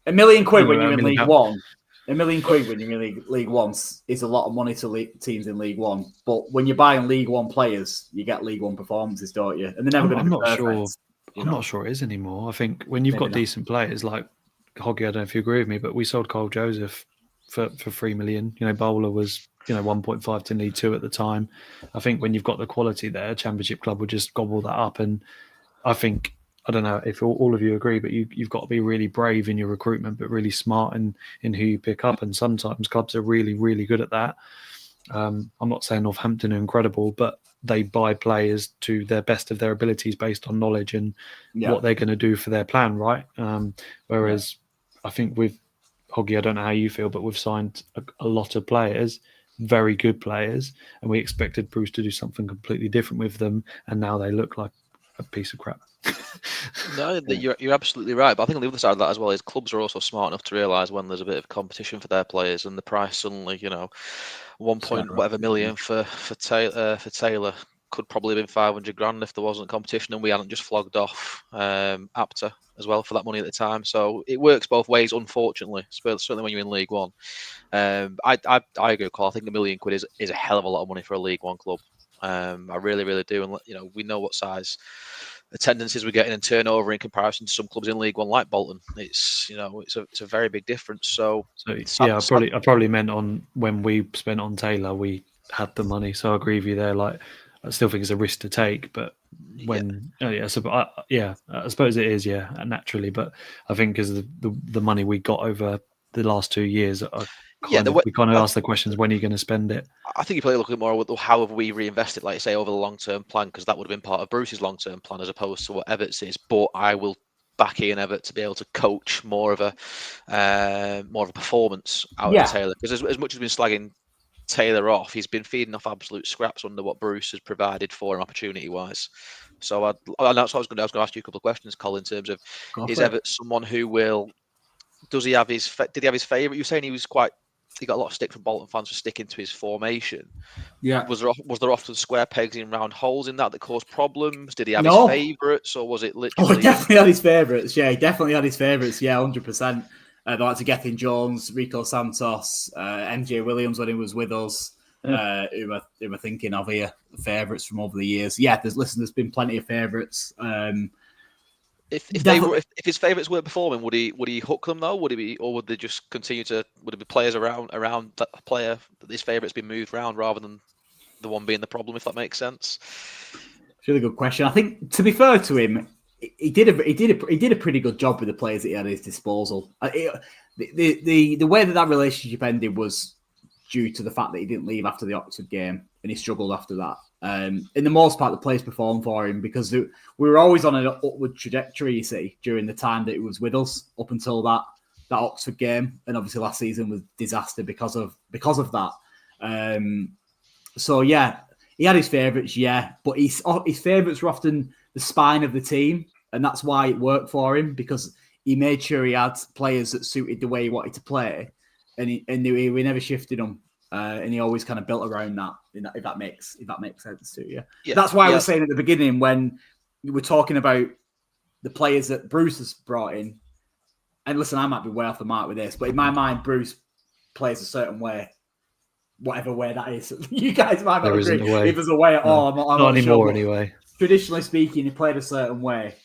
Speaker 4: £1 million when you're in League One. £1 million when you're in League One is a lot of money to teams in League One. But when you're buying League One players, you get League One performances, don't you? And they're never going to be perfect.
Speaker 1: I'm not sure it is anymore. I think when you've got decent players like Hoggy, I don't know if you agree with me, but we sold Cole Joseph for $3 million. Bowler was 1.5 to League Two at the time. I think when you've got the quality there, a Championship club would just gobble that up. And I think, I don't know if all of you agree, but you've got to be really brave in your recruitment, but really smart in who you pick up. And sometimes clubs are really, really good at that. I'm not saying Northampton are incredible, but they buy players to their best of their abilities based on knowledge and what they're going to do for their plan, right? Whereas I think with Hoggy, I don't know how you feel, but we've signed a lot of players, very good players, and we expected Bruce to do something completely different with them, and now they look like a piece of crap.
Speaker 3: No, you're absolutely right. But I think on the other side of that as well is clubs are also smart enough to realise when there's a bit of competition for their players, and the price suddenly, 1 million for Taylor could probably have been 500 grand if there wasn't competition and we hadn't just flogged off Apter as well for that money at the time. So it works both ways, unfortunately, certainly when you're in League One. I agree, Carl. I think £1 million is a hell of a lot of money for a League One club. I really, really do. And we know what size attendances we're getting and turnover in comparison to some clubs in League One like Bolton. It's it's a very big difference. So
Speaker 1: I probably meant on when we spent on Taylor, we had the money. So I agree with you there. Like, I still think it's a risk to take, but when I suppose it is, naturally. But I think as the money we got over the last 2 years, we kind of ask the questions: when are you going to spend it?
Speaker 3: I think you probably look at more at how have we reinvested, like you say, over the long-term plan, because that would have been part of Bruce's long-term plan as opposed to what Evatt's is. But I will back Ian Evatt to be able to coach more of a performance out of Taylor, because as much as we've been slagging Taylor off, he's been feeding off absolute scraps under what Bruce has provided for him opportunity-wise. So that's what I was going to ask you a couple of questions, Colin, in terms of is Evatt someone who will? Did he have his favourite? You're saying he got a lot of stick from Bolton fans for sticking to his formation. Yeah. Was there often square pegs in round holes in that caused problems? Did he have his favourites, or was it literally?
Speaker 4: Oh, he definitely had his favourites. Yeah, he definitely had his favourites. Yeah, 100%. The likes of Gethin Jones, Rico Santos, MJ Williams when he was with us. Who we're thinking of here, favourites from over the years. Yeah, there's been plenty of favourites.
Speaker 3: If
Speaker 4: Definitely.
Speaker 3: if his favourites weren't performing, would he hook them though? Or would they just continue to? Would it be players around that player that his favourite's been moved around rather than the one being the problem? If that makes sense.
Speaker 4: It's a really good question. I think, to be fair to him, he did a pretty good job with the players that he had at his disposal. The way that relationship ended was due to the fact that he didn't leave after the Oxford game and he struggled after that. In the most part, the players performed for him because we were always on an upward trajectory, you see, during the time that he was with us up until that Oxford game. And obviously last season was disaster because of that. So, yeah, he had his favourites, but his favourites were often the spine of the team, and that's why it worked for him, because he made sure he had players that suited the way he wanted to play, and we never shifted them, and he always kind of built around that. If that makes sense to you. Yeah. That's why I was saying at the beginning when we were talking about the players that Bruce has brought in, and listen, I might be way off the mark with this, but in my mind, Bruce plays a certain way. Whatever way that is, you guys might not agree. If there's a way at all, I'm
Speaker 1: not anymore
Speaker 4: sure,
Speaker 1: anyway.
Speaker 4: Traditionally speaking, he played a certain way,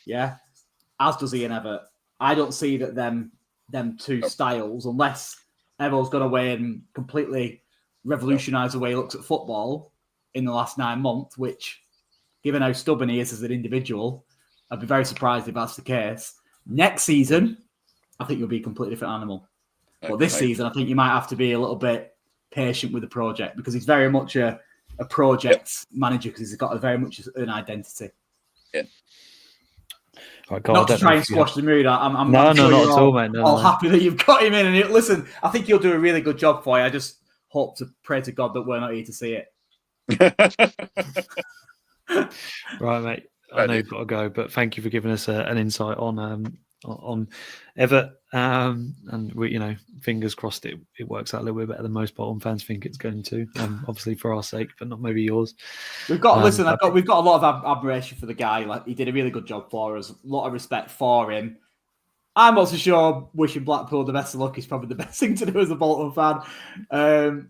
Speaker 4: as does Ian Evatt. I don't see that them two styles, unless Evo's gone away and completely revolutionised the way he looks at football in the last 9 months, which, given how stubborn he is as an individual, I'd be very surprised if that's the case. Next season, I think you'll be a completely different animal. But this season, I think you might have to be a little bit patient with the project, because he's very much a project manager, because he's got very much an identity.
Speaker 2: Yeah.
Speaker 1: Right,
Speaker 4: not to try and squash the mood. I'm
Speaker 1: not
Speaker 4: sure
Speaker 1: at all, mate.
Speaker 4: All happy that you've got him in. And listen, I think he'll do a really good job for you. I just hope to pray to God that we're not here to see it.
Speaker 1: Right, mate. I know you've got to go, but thank you for giving us an insight on Evatt, and we, fingers crossed it works out a little bit better than most Bolton fans think it's going to. Obviously for our sake, but not maybe yours.
Speaker 4: We've got we've got a lot of admiration for the guy. Like, he did a really good job for us. A lot of respect for him. I'm not so sure wishing Blackpool the best of luck is probably the best thing to do as a Bolton fan.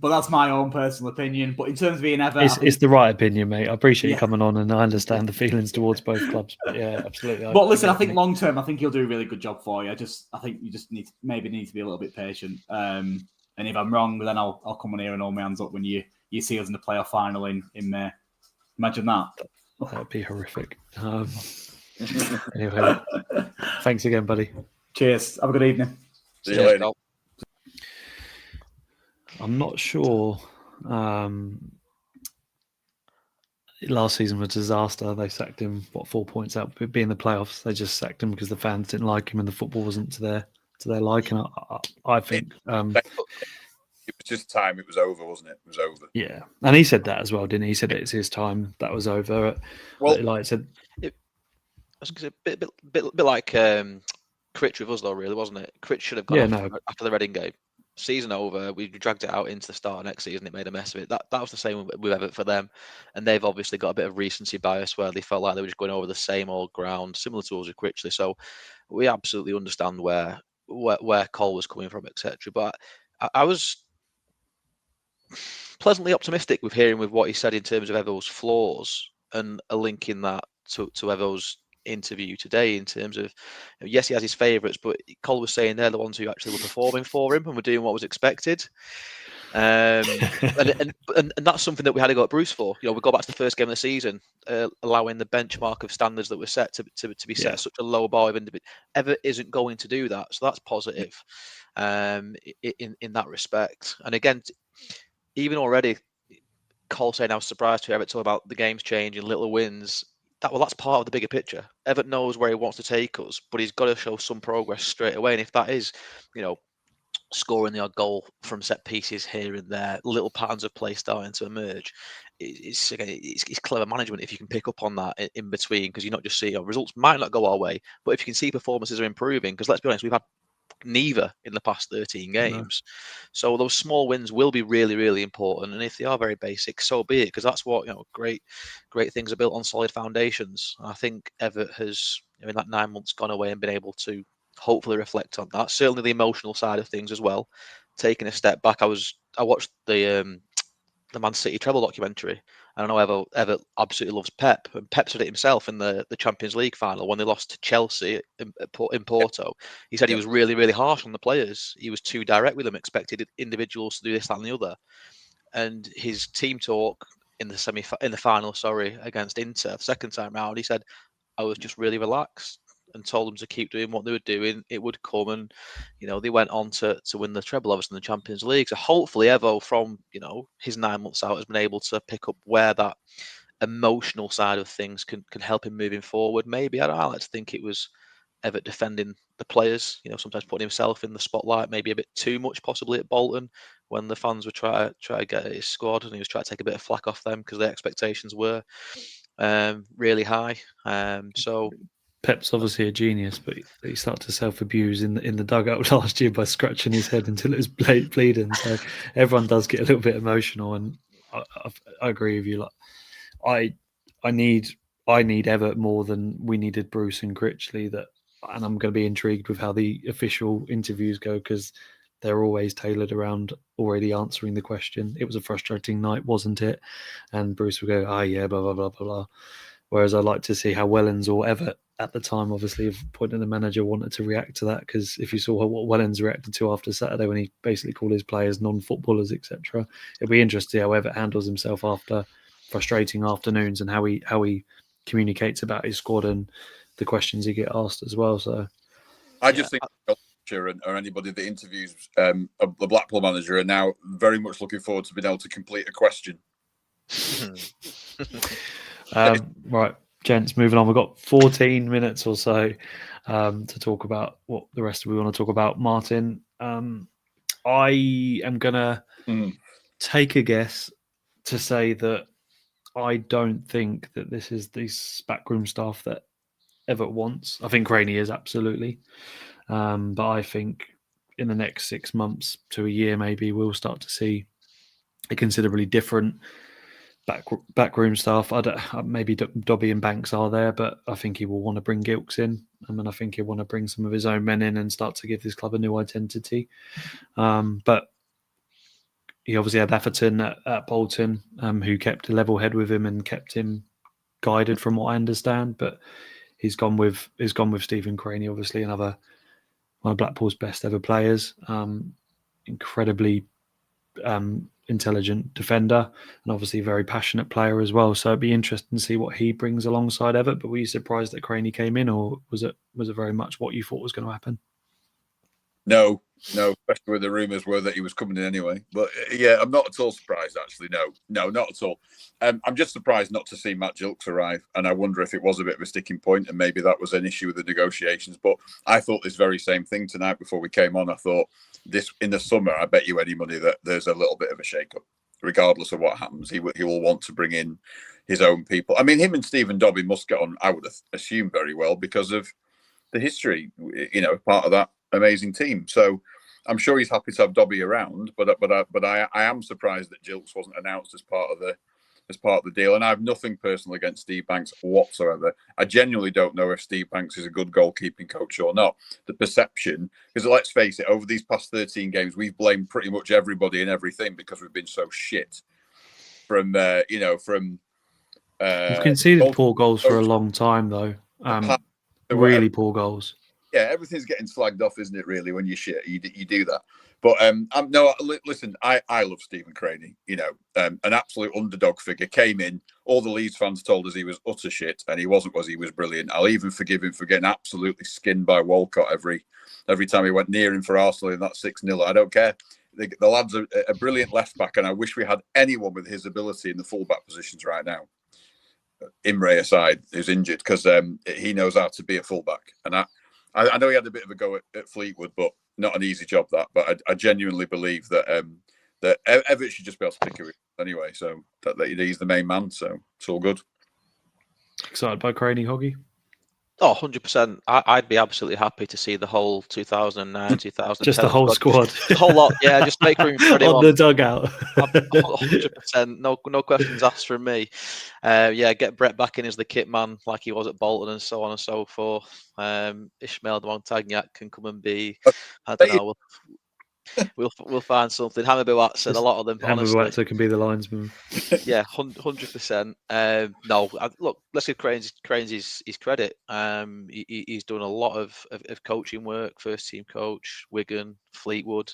Speaker 4: But that's my own personal opinion. But in terms of Ian Evatt,
Speaker 1: it's the right opinion, mate. I appreciate you coming on, and I understand the feelings towards both clubs. But yeah, absolutely.
Speaker 4: But listen, I think long term, I think he'll do a really good job for you. I think you just need to be a little bit patient. And if I'm wrong, then I'll come on here and hold my hands up when you see us in the playoff final in May. Imagine that.
Speaker 1: That'd be horrific. Anyway, thanks again, buddy.
Speaker 4: Cheers. Have a good evening.
Speaker 2: See you later.
Speaker 1: I'm not sure. Last season was a disaster. They sacked him, 4 points out, being the playoffs. They just sacked him because the fans didn't like him and the football wasn't to their liking. I think.
Speaker 2: It was just time. It was over, wasn't it? It was over.
Speaker 1: Yeah, and he said that as well, didn't he? He said it's his time. That was over.
Speaker 2: Well,
Speaker 1: like I said,
Speaker 3: I was going to say a bit like Critch with us, though, really, wasn't it? Critch should have gone after the Reading game. Season over, we dragged it out into the start of next season. It made a mess of it. That was the same with Evatt for them, and they've obviously got a bit of recency bias where they felt like they were just going over the same old ground, similar to us with Critchley. So we absolutely understand where Cole was coming from, etc. But I was pleasantly optimistic with hearing with what he said in terms of Evo's flaws, and linking that to Evo's interview today in terms of, yes, he has his favourites, but Cole was saying they're the ones who actually were performing for him and were doing what was expected. And that's something that we had to go at Bruce for. We go back to the first game of the season, allowing the benchmark of standards that were set to be set at such a low bar of individual. Evatt isn't going to do that, so that's positive in that respect. And again, even already, Cole saying I was surprised to hear Evatt talk about the game's changing, little wins. That's part of the bigger picture. Evatt knows where he wants to take us, but he's got to show some progress straight away. And if that is, scoring the odd goal from set pieces here and there, little patterns of play starting to emerge, it's clever management if you can pick up on that in between, because you're not just seeing results might not go our way, but if you can see performances are improving, because let's be honest, we've had neither in the past 13 games. So those small wins will be really, really important. And if they are very basic, so be it, because that's what, great things are built on solid foundations. I think Evatt has, in that 9 months, gone away and been able to hopefully reflect on that. Certainly the emotional side of things as well. Taking a step back, I watched the the Man City treble documentary. And I know Evatt absolutely loves Pep, and Pep said it himself in the Champions League final when they lost to Chelsea in Porto. He said he was really, really harsh on the players. He was too direct with them, expected individuals to do this, that, and the other. And his team talk in the final, against Inter, the second time round, he said, I was just really relaxed and told them to keep doing what they were doing. It would come, and they went on to win the treble, obviously, in the Champions League. So hopefully Evo, from his 9 months out, has been able to pick up where that emotional side of things can help him moving forward. Maybe I like to think it was Evatt defending the players, sometimes putting himself in the spotlight, maybe a bit too much possibly at Bolton when the fans were trying to get his squad, and he was trying to take a bit of flack off them because their expectations were really high. So
Speaker 1: Pep's obviously a genius, but he started to self-abuse in the dugout last year by scratching his head until it was bleeding. So everyone does get a little bit emotional, and I agree with you. Like, I need Evatt more than we needed Bruce and Critchley. And I'm going to be intrigued with how the official interviews go, because they're always tailored around already answering the question. It was a frustrating night, wasn't it? And Bruce would go, "Oh yeah, blah blah blah blah blah." Whereas I'd like to see how Wellens or Evatt at the time, obviously, of appointing the manager, wanted to react to that, because if you saw what Wellens reacted to after Saturday when he basically called his players non-footballers, etc., it'll be interesting how Evatt handles himself after frustrating afternoons and how he communicates about his squad and the questions he get asked as well. So
Speaker 2: I just think or anybody that interviews the Blackpool manager are now very much looking forward to being able to complete a question.
Speaker 1: Right, gents, moving on. We've got 14 minutes or so to talk about what the rest we want to talk about. Martin, I am going to take a guess to say that I don't think that this is this backroom staff that Evatt wants. I think Craney is, absolutely. But I think in the next 6 months to a year, maybe we'll start to see a considerably different backroom staff. Maybe Dobby and Banks are there, but I think he will want to bring Gilks in. I think he'll want to bring some of his own men in and start to give this club a new identity. But he obviously had Atherton at Bolton, who kept a level head with him and kept him guided, from what I understand. But he's gone with Stephen Craney, obviously one of Blackpool's best ever players. Incredibly intelligent defender, and obviously a very passionate player as well. So it'd be interesting to see what he brings alongside Evatt. But were you surprised that Craney came in, or was it very much what you thought was going to happen?
Speaker 2: No, especially when the rumours were that he was coming in anyway. But yeah, I'm not at all surprised, actually. No, not at all. I'm just surprised not to see Matt Gilks arrive, and I wonder if it was a bit of a sticking point, and maybe that was an issue with the negotiations. But I thought this very same thing tonight before we came on. I thought this in the summer, I bet you any money that there's a little bit of a shake-up, regardless of what happens. He will want to bring in his own people. I mean, him and Stephen Dobby must get on, I would assume, very well because of the history, part of that amazing team. So I'm sure he's happy to have Dobby around, but I am surprised that Gilks wasn't announced as part of the deal. And I have nothing personal against Steve Banks whatsoever. I genuinely don't know if Steve Banks is a good goalkeeping coach or not. The perception, because let's face it, over these past 13 games, we've blamed pretty much everybody and everything because we've been so shit. We've
Speaker 1: conceded poor goals for a long time, though. Really poor goals.
Speaker 2: Yeah, everything's getting slagged off, isn't it? Really, when you shit, you do that. But listen, I love Stephen Craney. An absolute underdog figure, came in. All the Leeds fans told us he was utter shit, and he wasn't. He was brilliant. I'll even forgive him for getting absolutely skinned by Walcott every time he went near him for Arsenal in that 6-0. I don't care. The lad's a brilliant left back, and I wish we had anyone with his ability in the full back positions right now. Imre aside, who's injured, because he knows how to be a fullback. And I know he had a bit of a go at Fleetwood, but not an easy job that. But I genuinely believe that Evatt should just be able to pick it anyway. So that he's the main man. So it's all good.
Speaker 1: Excited by Craney, Hoggy?
Speaker 3: Oh, 100%. I'd be absolutely happy to see the whole 2009, 2010.
Speaker 1: Just the whole squad.
Speaker 3: The whole lot, yeah. Just make room for anyone.
Speaker 1: On the dugout.
Speaker 3: 100%. No questions asked from me. Get Brett back in as the kit man like he was at Bolton and so on and so forth. Ishmael de Montagnac can come and be, I don't know. we'll find something. Hammer Buat said a lot of them.
Speaker 1: Hammer
Speaker 3: Honestly,
Speaker 1: Buat can be the linesman.
Speaker 3: yeah, 100%. No, look, let's give Cranes his credit. He's done a lot of coaching work, first team coach, Wigan, Fleetwood.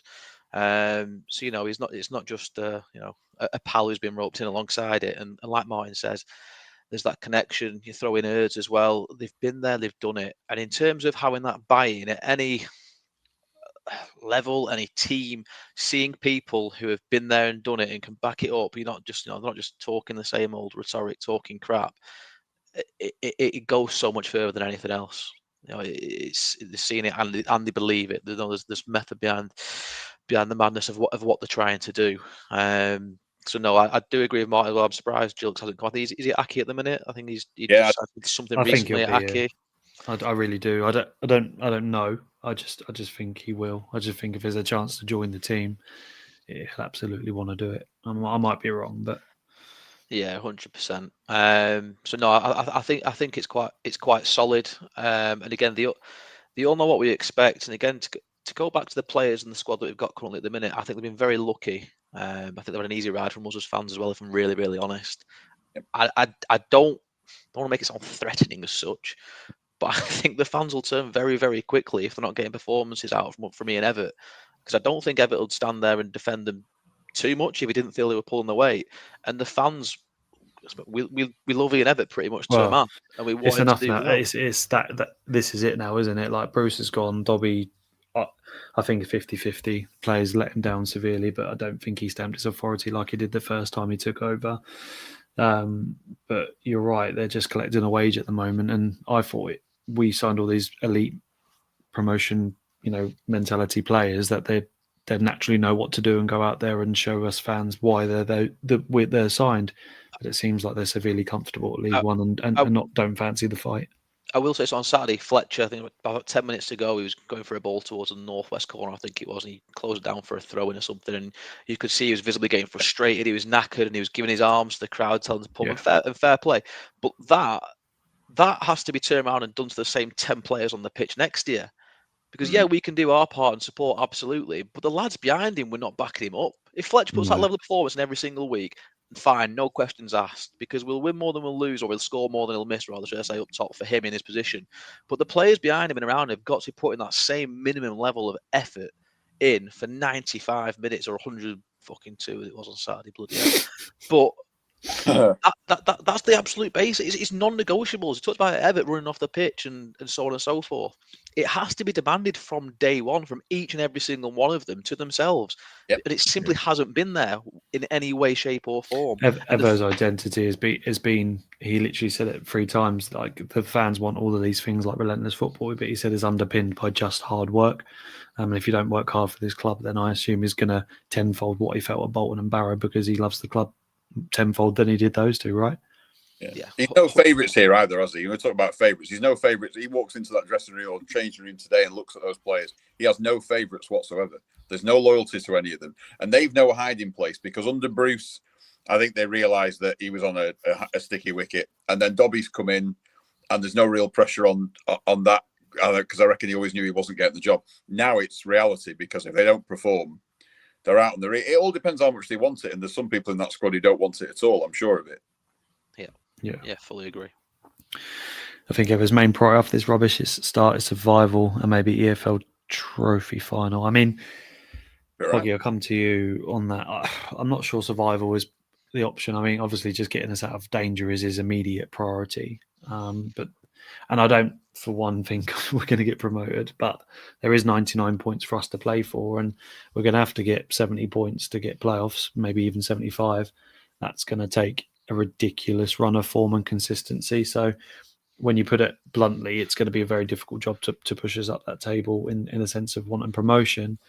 Speaker 3: So it's not just a pal who's been roped in alongside it. And like Martin says, there's that connection. You throw in Erds as well. They've been there, they've done it. And in terms of having that buy-in at any level, any team, seeing people who have been there and done it and can back it up, you're not just talking the same old rhetoric, talking crap. It goes so much further than anything else. It's they're seeing it and they believe it. There's method behind the madness of what they're trying to do. So no, I do agree with Martin. Well, I'm surprised Jilks hasn't come. I think is he Aki at the minute? I think he's something recently at Aki.
Speaker 1: I really do. I don't know. I just think he will. I just think if there's a chance to join the team, he'll absolutely want to do it. I might be wrong, but
Speaker 3: yeah, 100%. So no, I think it's quite solid. And again, they all know what we expect. And again, to go back to the players and the squad that we've got currently at the minute, I think they've been very lucky. I think they've had an easy ride from us as fans as well, if I'm really, really honest. I don't want to make it sound threatening as such, but I think the fans will turn very, very quickly if they're not getting performances out from Ian Evatt, because I don't think Evatt would stand there and defend them too much if he didn't feel they were pulling the weight. And the fans, we love Ian Evatt pretty much to a man, and we want him to do well.
Speaker 1: It's that this is it now, isn't it? Like Bruce has gone, Dobby, I think 50-50. Players let him down severely, but I don't think he stamped his authority like he did the first time he took over. But you're right, they're just collecting a wage at the moment, and I thought we signed all these elite promotion, mentality players that they naturally know what to do and go out there and show us fans why they're signed. But it seems like they're severely comfortable at League One and don't fancy the fight.
Speaker 3: I will say so on Saturday, Fletcher, I think about 10 minutes to go, he was going for a ball towards the northwest corner, I think it was, and he closed it down for a throw-in or something, and you could see he was visibly getting frustrated, he was knackered, and he was giving his arms to the crowd, telling them to pull and fair play. But that has to be turned around and done to the same 10 players on the pitch next year. Because, we can do our part and support, absolutely, but the lads behind him were not backing him up. If Fletcher puts that level of performance in every single week, fine, no questions asked, because we'll win more than we'll lose, or we'll score more than he'll miss, rather, should I say, up top for him in his position. But the players behind him and around him have got to be putting that same minimum level of effort in for 95 minutes or 102 as it was on Saturday, bloody hell. But that's the absolute base. It's non-negotiables. You talked about Evatt running off the pitch and so on and so forth. It has to be demanded from day one, from each and every single one of them to themselves. Yep. And it simply hasn't been there in any way, shape or form.
Speaker 1: Evatt's identity has been, he literally said it 3 times, like the fans want all of these things like relentless football, but he said it's underpinned by just hard work. And if you don't work hard for this club, then I assume he's going to tenfold what he felt at Bolton and Barrow because he loves the club tenfold than he did those two, right?
Speaker 2: Yeah. He's no favourites here either, has he? We're talking about favourites. He's no favourites. He walks into that dressing room or changing room today and looks at those players. He has no favourites whatsoever. There's no loyalty to any of them. And they've no hiding place because under Bruce, I think they realised that he was on a sticky wicket. And then Dobby's come in and there's no real pressure on that because I reckon he always knew he wasn't getting the job. Now it's reality because if they don't perform, they're out. It all depends how much they want it. And there's some people in that squad who don't want it at all. I'm sure of it.
Speaker 3: Yeah, fully agree.
Speaker 1: I think Ever's main priority after this rubbish is start survival and maybe EFL trophy final. I mean, Foggy, I'll come to you on that. I'm not sure survival is the option. I mean, obviously, just getting us out of danger is his immediate priority. And I don't, for one, think we're going to get promoted. But there is 99 points for us to play for, and we're going to have to get 70 points to get playoffs, maybe even 75. That's going to take a ridiculous run of form and consistency. So when you put it bluntly, it's going to be a very difficult job to push us up that table in a sense of wanting promotion.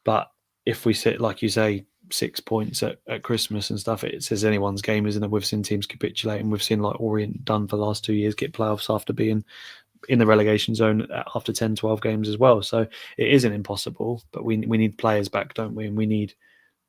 Speaker 1: But if we sit, like you say, 6 points at Christmas and stuff, it says anyone's game, isn't it? We've seen teams capitulate, and we've seen like Orient done for the last 2 years get playoffs after being in the relegation zone after 10, 12 games as well. So it isn't impossible, but we need players back, don't we? And we need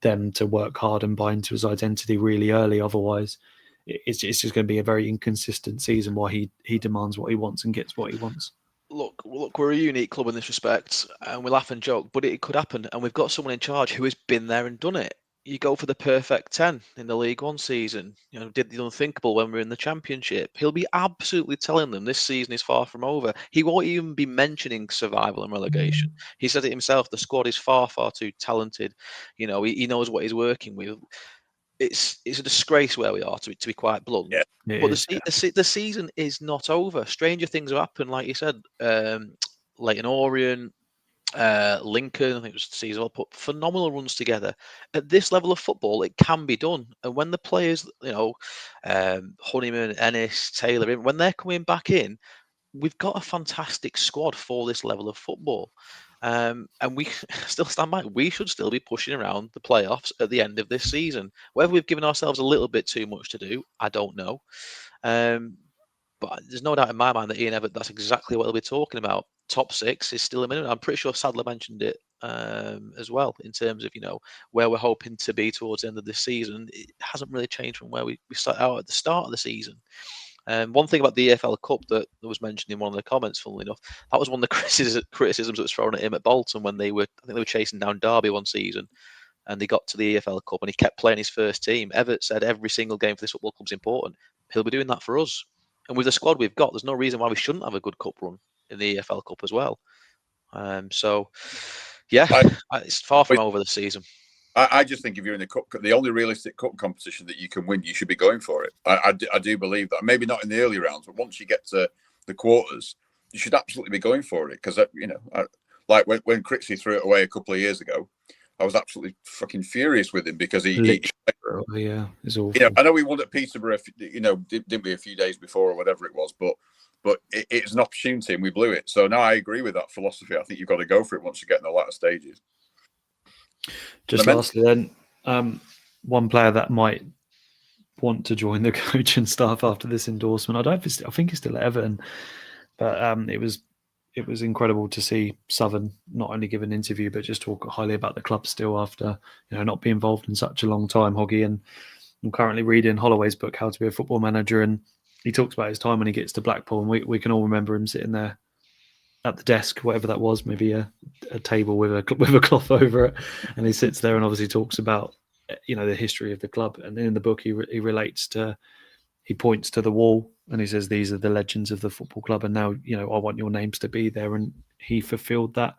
Speaker 1: them to work hard and buy into his identity really early. Otherwise, it's just going to be a very inconsistent season while he demands what he wants and gets what he wants.
Speaker 3: Look, we're a unique club in this respect, and we laugh and joke, but it could happen. And we've got someone in charge who has been there and done it. You go for the perfect 10 in the League One season, did the unthinkable when we were in the Championship. He'll be absolutely telling them this season is far from over. He won't even be mentioning survival and relegation. He said it himself, the squad is far, far too talented. He knows what he's working with. It's a disgrace where we are, to be quite blunt.
Speaker 2: Yeah,
Speaker 3: but the season is not over. Stranger things have happened, like you said. Leighton Orient, Lincoln, I think it was the season, put phenomenal runs together. At this level of football, it can be done. And when the players, Honeyman, Ennis, Taylor, when they're coming back in, we've got a fantastic squad for this level of football. And we still stand by. We should still be pushing around the playoffs at the end of this season. Whether we've given ourselves a little bit too much to do, I don't know. But there's no doubt in my mind that Ian Evatt, that's exactly what he'll be talking about. Top 6 is still a minimum. I'm pretty sure Sadler mentioned it as well, in terms of, where we're hoping to be towards the end of this season. It hasn't really changed from where we started out at the start of the season. One thing about the EFL Cup that was mentioned in one of the comments, funnily enough, that was one of the criticisms that was thrown at him at Bolton when I think they were chasing down Derby one season, and they got to the EFL Cup and he kept playing his first team. Evatt said every single game for this football club is important. He'll be doing that for us. And with the squad we've got, there's no reason why we shouldn't have a good cup run in the EFL Cup as well. It's far from over the season.
Speaker 2: I just think if you're in the cup, the only realistic cup competition that you can win, you should be going for it. I do believe that. Maybe not in the early rounds, but once you get to the quarters, you should absolutely be going for it. Because like when Crixie threw it away a couple of years ago, I was absolutely fucking furious with him because it's awful. I know we won at Peterborough, didn't we, a few days before or whatever it was, but it's an opportunity and we blew it. So no, I agree with that philosophy. I think you've got to go for it once you get in the latter stages.
Speaker 1: Just lastly, then, one player that might want to join the coaching staff after this endorsement. I think he's still at Everton, but it was incredible to see Southern not only give an interview but just talk highly about the club still after not being involved in such a long time. Hoggy, and I'm currently reading Holloway's book, How to Be a Football Manager, and he talks about his time when he gets to Blackpool, and we can all remember him sitting there at the desk, whatever that was, maybe a table with a cloth over it, and he sits there and obviously talks about the history of the club. And in the book he points to the wall and he says, these are the legends of the football club, and now I want your names to be there. And he fulfilled that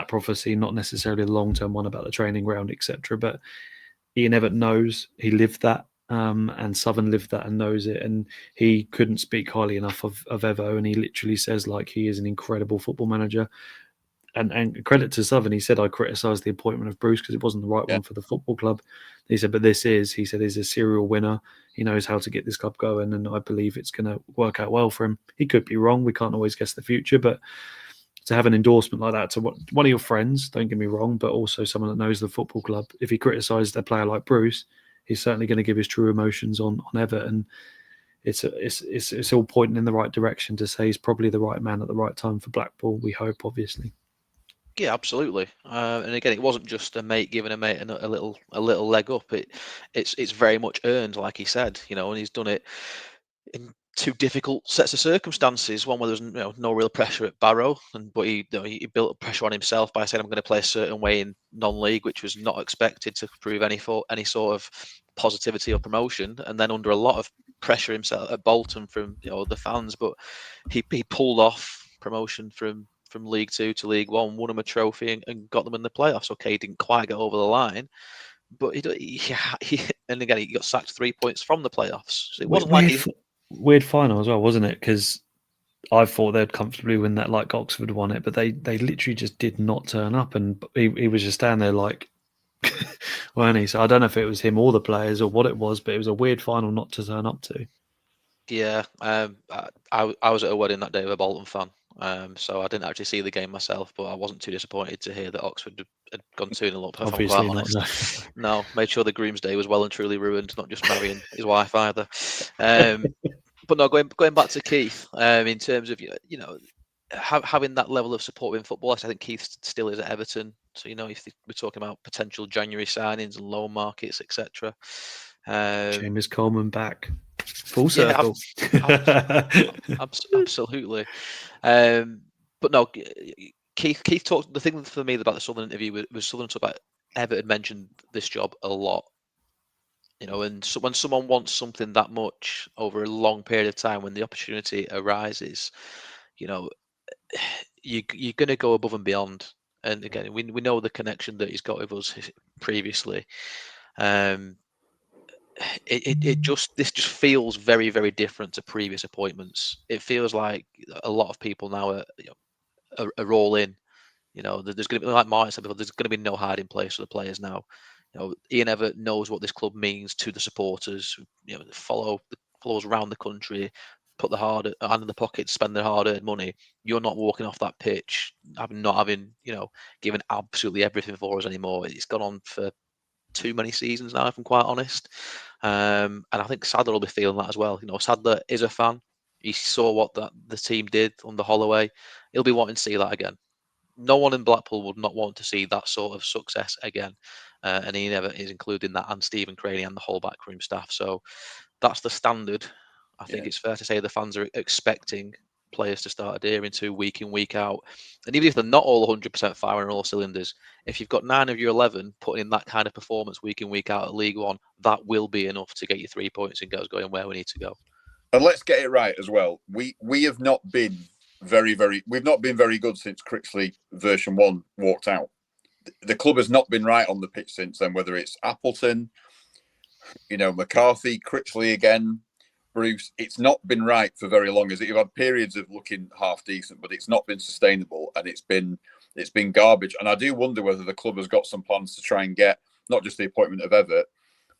Speaker 1: prophecy, not necessarily the long-term one about the training ground, etc., but Ian Evatt knows, he lived that. And Southern lived that and knows it, and he couldn't speak highly enough of Evo, and he literally says he is an incredible football manager. And credit to Southern, he said, I criticised the appointment of Bruce because it wasn't the right one for the football club. He said, but he's a serial winner. He knows how to get this club going, and I believe it's going to work out well for him. He could be wrong. We can't always guess the future, but to have an endorsement like that to one of your friends, don't get me wrong, but also someone that knows the football club, if he criticised a player like Bruce, he's certainly going to give his true emotions on Everton. It's all pointing in the right direction to say he's probably the right man at the right time for Blackpool. We hope, obviously.
Speaker 3: Yeah, absolutely. And again, it wasn't just a mate giving a mate a little leg up. It's very much earned, like he said, and he's done it in two difficult sets of circumstances. One where there's no real pressure at Barrow, but he built pressure on himself by saying, I'm going to play a certain way in non-league, which was not expected to prove any sort of positivity or promotion. And then under a lot of pressure himself at Bolton from the fans, but he pulled off promotion from League 2 to League 1, won them a trophy and got them in the playoffs. Okay, he didn't quite get over the line, but he and again he got sacked 3 points from the playoffs. So it wasn't
Speaker 1: weird final as well, wasn't it? Because I thought they'd comfortably win that, like Oxford won it, but they literally just did not turn up, and he was just standing there like, weren't he? So I don't know if it was him or the players or what it was, but it was a weird final not to turn up to.
Speaker 3: Yeah, I was at a wedding that day with a Bolton fan. So I didn't actually see the game myself, but I wasn't too disappointed to hear that Oxford had gone 2-0 up.
Speaker 1: Obviously not.
Speaker 3: No, made sure the groom's day was well and truly ruined, not just marrying his wife either. But no, going back to Keith, in terms of having that level of support in football, I think Keith still is at Everton. So if we're talking about potential January signings and loan markets, etc.
Speaker 1: James Coleman back. Full circle.
Speaker 3: Absolutely. But no, Keith talked. The thing for me about the Southern interview was Southern talked about Evatt had mentioned this job a lot. And so when someone wants something that much over a long period of time, when the opportunity arises, you're going to go above and beyond. And again, we know the connection that he's got with us previously. This just feels very, very different to previous appointments. It feels like a lot of people now are all in. There's going to be, like Martin said before, there's going to be no hiding place for the players now. Ian Evatt knows what this club means to the supporters. Follows around the country, put the hand in the pocket, spend their hard-earned money. You're not walking off that pitch not having given absolutely everything for us anymore. It's gone on for too many seasons now, if I'm quite honest. And I think Sadler will be feeling that as well. Sadler is a fan. He saw what the team did under Holloway. He'll be wanting to see that again. No one in Blackpool would not want to see that sort of success again. And Ian Evatt is including that, and Stephen Craney and the whole backroom staff. So that's the standard. I think it's fair to say the fans are expecting players to start adhering to week in, week out. And even if they're not all 100% firing on all cylinders, if you've got 9 of your 11 putting in that kind of performance week in, week out at League One, that will be enough to get you 3 points and get us going where we need to go.
Speaker 2: And let's get it right as well. We have not been we've not been very good since Crixley version 1 walked out. The club has not been right on the pitch since then, whether it's Appleton, McCarthy, Crixley again, Bruce. It's not been right for very long. You've had periods of looking half decent, but it's not been sustainable, and it's been garbage. And I do wonder whether the club has got some plans to try and get not just the appointment of Evatt,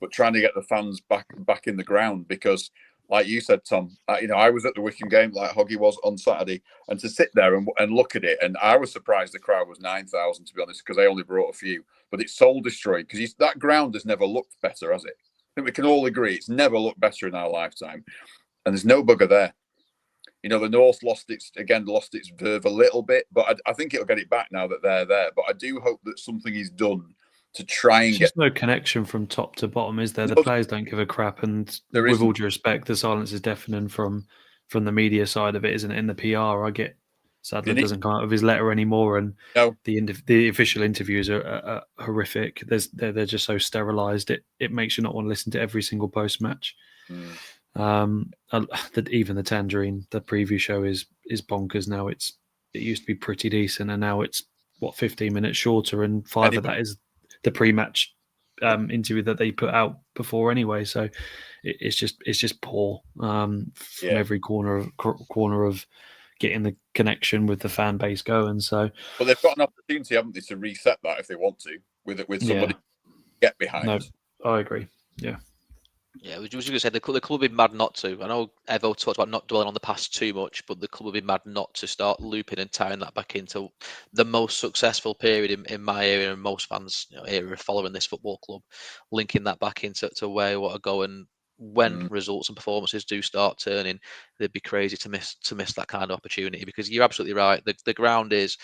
Speaker 2: but trying to get the fans back in the ground, because like you said, Tom, I was at the Wycombe game like Hoggy was on Saturday, and to sit there and look at it, and I was surprised the crowd was 9,000, to be honest, because they only brought a few. But it's soul destroyed, because that ground has never looked better, has it? I think we can all agree it's never looked better in our lifetime, and there's no bugger there. The North lost its verve a little bit, but I think it'll get it back now that they're there. But I do hope that something is done to try and
Speaker 1: There's no connection from top to bottom, is there? The players don't give a crap, and with all due respect, the silence is deafening from the media side of it, isn't it? In the PR, I get Sadler doesn't come out of his letter anymore, and the official interviews are horrific. They're just so sterilised. It makes you not want to listen to every single post match. Even the Tangerine, the preview show is bonkers now. It used to be pretty decent, and now it's 15 minutes shorter, and 5 of that is the pre-match interview that they put out before anyway. So it's just poor from every corner of getting the connection with the fan base going. So,
Speaker 2: but they've got an opportunity, haven't they, to reset that if they want to with somebody to get behind.
Speaker 1: No, I agree. Yeah.
Speaker 3: Yeah, I was just going to say the club would be mad not to. I know Evo talked about not dwelling on the past too much, but the club would be mad not to start looping and tying that back into the most successful period in my area and most fans' area following this football club, linking that back into where you want to go. And when results and performances do start turning, they'd be crazy to miss that kind of opportunity, because you're absolutely right. The ground is,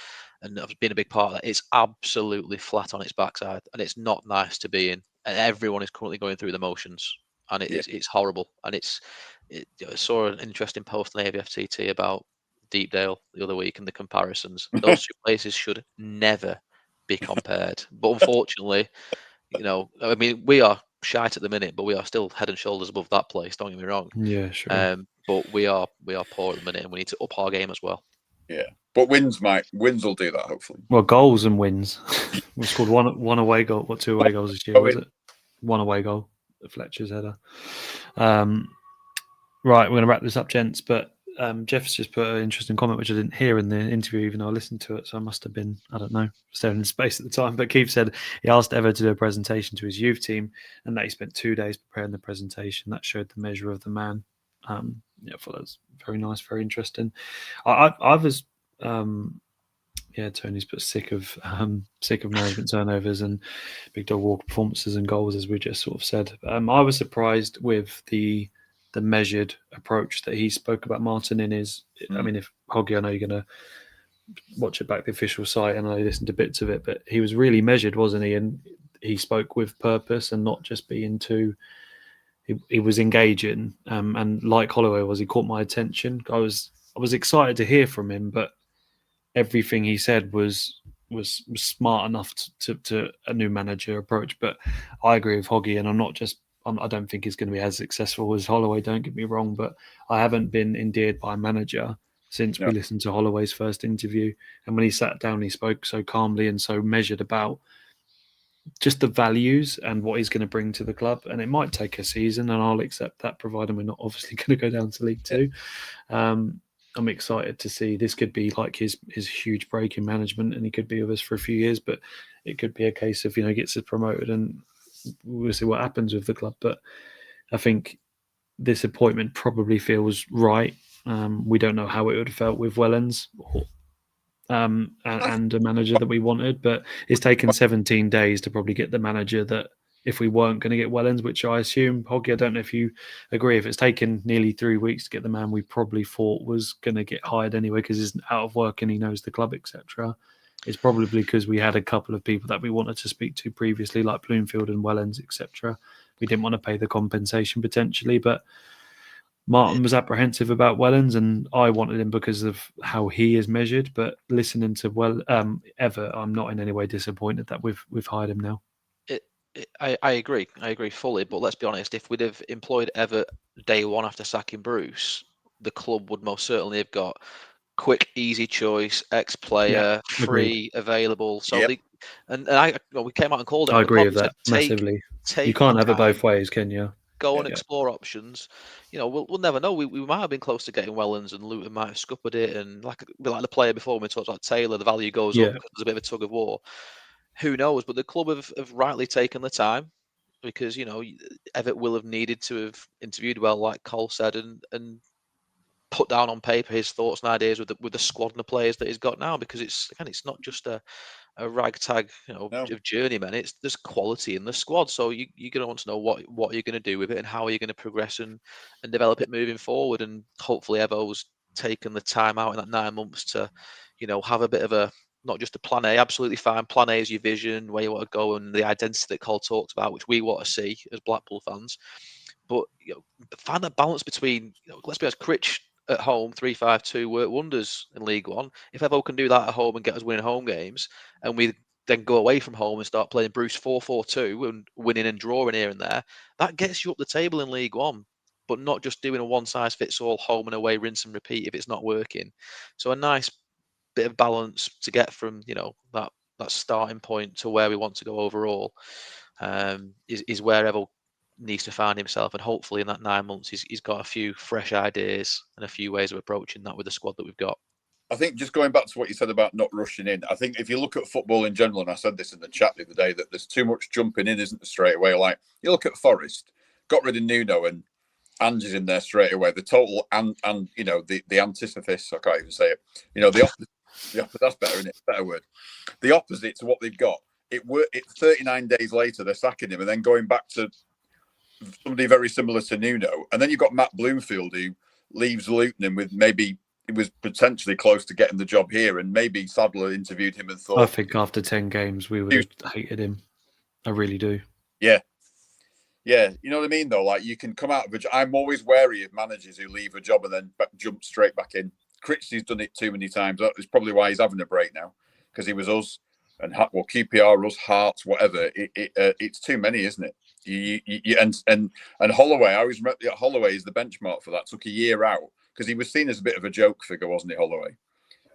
Speaker 3: and I've been a big part of that, it's absolutely flat on its backside, and it's not nice to be in. And everyone is currently going through the motions. And it's horrible. And I saw an interesting post on AVFTT about Deepdale the other week and the comparisons. Those two places should never be compared. But unfortunately, we are shite at the minute, but we are still head and shoulders above that place. Don't get me wrong.
Speaker 1: Yeah, sure.
Speaker 3: But we are poor at the minute, and we need to up our game as well.
Speaker 2: Yeah, but wins will do that, hopefully.
Speaker 1: Well, goals and wins. We scored one away goal. 2 away goals this year? Was it 1 away goal? Fletcher's header. Right, we're going to wrap this up, gents. But Jeff's just put an interesting comment, which I didn't hear in the interview, even though I listened to it. So I must have been, I don't know, staring in space at the time. But Keith said he asked Evatt to do a presentation to his youth team, and that he spent 2 days preparing the presentation. That showed the measure of the man. I thought that was very nice, very interesting. I was. Tony's put sick of management turnovers and big dog walk performances and goals, as we just sort of said. I was surprised with the measured approach that he spoke about, Martin, in his. I mean, if Hoggy, I know you're going to watch it back the official site, and I listened to bits of it, but he was really measured, wasn't he? And he spoke with purpose and not just being too he was engaging, and like Holloway was, he caught my attention. I was excited to hear from him, but everything he said was smart enough to a new manager approach. But I agree with Hoggy, and I don't think he's going to be as successful as Holloway. Don't get me wrong, but I haven't been endeared by a manager since we listened to Holloway's first interview. And when he sat down, he spoke so calmly and so measured about just the values and what he's going to bring to the club. And it might take a season, and I'll accept that, provided we're not obviously going to go down to League Two. I'm excited to see. This could be like his huge break in management, and he could be with us for a few years, but it could be a case of, gets us promoted, and we'll see what happens with the club. But I think this appointment probably feels right. We don't know how it would have felt with Wellens and a manager that we wanted, but it's taken 17 days to probably get the manager that, if we weren't going to get Wellens, which I assume, Hoggy, I don't know if you agree, if it's taken nearly 3 weeks to get the man we probably thought was going to get hired anyway because he's out of work and he knows the club, etc. It's probably because we had a couple of people that we wanted to speak to previously, like Bloomfield and Wellens, etc. We didn't want to pay the compensation potentially, but Martin was apprehensive about Wellens, and I wanted him because of how he is measured. But listening to Evatt, I'm not in any way disappointed that we've hired him now.
Speaker 3: I agree. I agree fully. But let's be honest, if we'd have employed Evatt day one after sacking Bruce, the club would most certainly have got quick, easy choice, ex-player, free, available. So we came out and called it.
Speaker 1: I agree with that massively. You can't have it both ways, can you?
Speaker 3: Go and explore options. We'll never know. We might have been close to getting Wellens, and Luton might have scuppered it. And like the player before, we talked about Taylor, the value goes up because there's a bit of a tug of war. Who knows? But the club have rightly taken the time, because Evatt will have needed to have interviewed well, like Cole said, and put down on paper his thoughts and ideas with the squad and the players that he's got now. Because it's not just a ragtag of journeymen. There's quality in the squad, so you're going to want to know what you're going to do with it and how are you going to progress and develop it moving forward. And hopefully Evo's taken the time out in that 9 months to have a bit of a, not just a plan A. Absolutely fine. Plan A is your vision, where you want to go, and the identity that Cole talked about, which we want to see as Blackpool fans. But find that balance between, let's be honest, Critch at home 3-5-2 work wonders in League One. If Evo can do that at home and get us winning home games, and we then go away from home and start playing Bruce 4-4-2 and winning and drawing here and there, that gets you up the table in League One. But not just doing a one-size-fits-all home and away, rinse and repeat if it's not working. So a nice bit of balance to get from that starting point to where we want to go overall is where Evo needs to find himself, and hopefully in that 9 months he's got a few fresh ideas and a few ways of approaching that with the squad that we've got.
Speaker 2: I think just going back to what you said about not rushing in, I think if you look at football in general, and I said this in the chat the other day, that there's too much jumping in, isn't there, straight away? Like you look at Forest, got rid of Nuno and Ange's in there straight away. The total and the antithesis, I can't even say it. The opposite. That's better, isn't it? Better word. The opposite to what they've got. It 39 days later, they're sacking him and then going back to somebody very similar to Nuno. And then you've got Matt Bloomfield, who leaves Luton, and with maybe it was potentially close to getting the job here, and maybe Sadler interviewed him and thought,
Speaker 1: I think after 10 games we would have hated him. I really do.
Speaker 2: Yeah, you know what I mean though. Like you can come out of I'm always wary of managers who leave a job and then jump straight back in. Critchley's done it too many times. That's probably why he's having a break now, because he was us and QPR, us, Hearts, whatever. It's too many, isn't it? And Holloway, I always remember Holloway is the benchmark for that. Took a year out because he was seen as a bit of a joke figure, wasn't he, Holloway?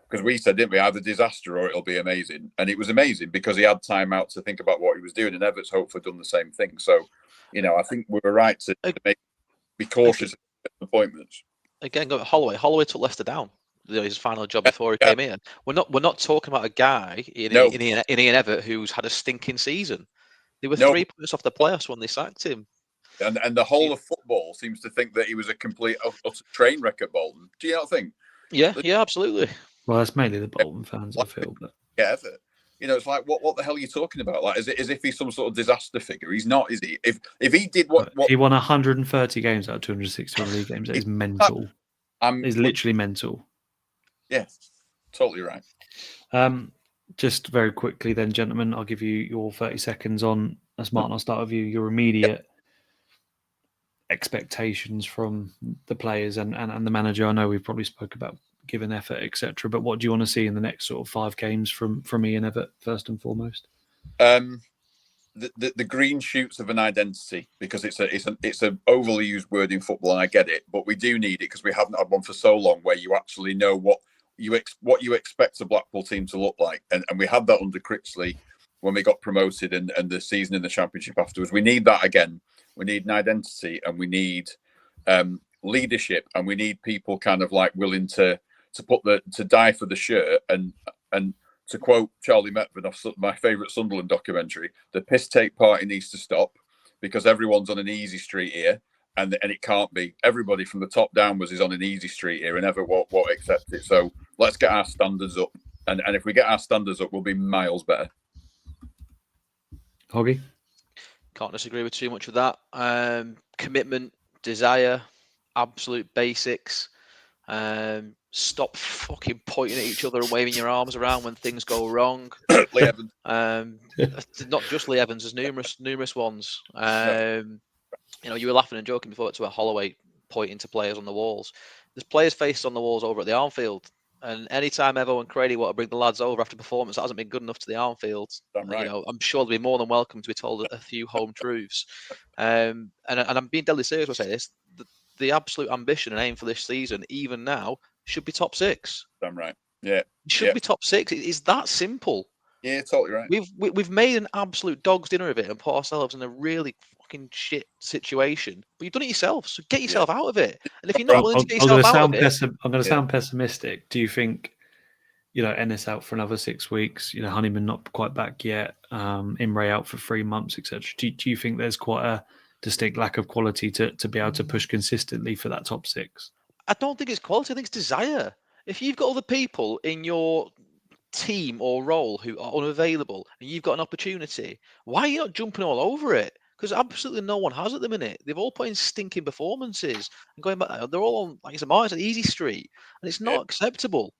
Speaker 2: Because we said, didn't we, either disaster or it'll be amazing. And it was amazing because he had time out to think about what he was doing, and Evatt's hopefully done the same thing. So, I think we were right to be cautious of appointments.
Speaker 3: Again, Holloway took Leicester down. His final job before he came in. We're not talking about a guy in Ian Evatt who's had a stinking season. They were 3 points off the playoffs when they sacked him.
Speaker 2: And the whole of football seems to think that he was a complete utter train wreck at Bolton. Do you not think?
Speaker 3: Yeah, absolutely.
Speaker 1: Well, that's mainly the Bolton fans, I feel. But
Speaker 2: Evatt. It's like what the hell are you talking about? Like, as if he's some sort of disaster figure. He's not, is he? If he did what
Speaker 1: he won 130 games out of 261 league games, that is mental. It's literally mental.
Speaker 2: Yeah, totally right.
Speaker 1: Just very quickly then, gentlemen, I'll give you your 30 seconds on, as Martin, I'll start with you, your immediate expectations from the players and the manager? I know we've probably spoke about giving effort, etc. But what do you want to see in the next sort of 5 games from Ian Evatt first and foremost?
Speaker 2: The green shoots of an identity, because it's an overly used word in football, and I get it, but we do need it because we haven't had one for so long where you actually know what you expect a Blackpool team to look like, and we had that under Critchley when we got promoted and the season in the Championship afterwards. We need that again. We need an identity, and we need leadership, and we need people kind of like willing to die for the shirt, and to quote Charlie Metford off my favourite Sunderland documentary, the piss take party needs to stop, because everyone's on an easy street here, and it can't be. Everybody from the top downwards is on an easy street here, and Evatt won't accept it. So let's get our standards up, and if we get our standards up, we'll be miles better.
Speaker 1: Hoggy?
Speaker 3: Can't disagree with too much of that. Commitment, desire, absolute basics. Stop fucking pointing at each other and waving your arms around when things go wrong.
Speaker 2: Lee Evans.
Speaker 3: Not just Lee Evans, there's numerous ones. You know, you were laughing and joking before to a Holloway pointing to players on the walls. There's players' faces on the walls over at the Armfield, and anytime Evo and Crady want to bring the lads over after performance that hasn't been good enough to the Armfield,
Speaker 2: right.
Speaker 3: You know, I'm sure they'll be more than welcome to be told a few home truths. And I'm being deadly serious when I say this. The absolute ambition and aim for this season, even now, should be top 6.
Speaker 2: Damn right. Yeah.
Speaker 3: It should be top 6. It's that simple.
Speaker 2: Yeah, totally right.
Speaker 3: We've made an absolute dog's dinner of it and put ourselves in a really fucking shit situation. But you've done it yourself, so get yourself out of it. And if you're not willing to get yourself out of it,
Speaker 1: I'm going to sound pessimistic. Do you think, you know, Ennis out for another 6 weeks? You know, Honeyman not quite back yet. Imre out for 3 months, etc. Do you think there's quite a distinct lack of quality to be able to push consistently for that top 6?
Speaker 3: I don't think it's quality. I think it's desire. If you've got other people in your team or role who are unavailable and you've got an opportunity, why are you not jumping all over it? Because absolutely no one has at the minute. They've all put in stinking performances and going back. They're all on, like it's an easy street, and it's not acceptable.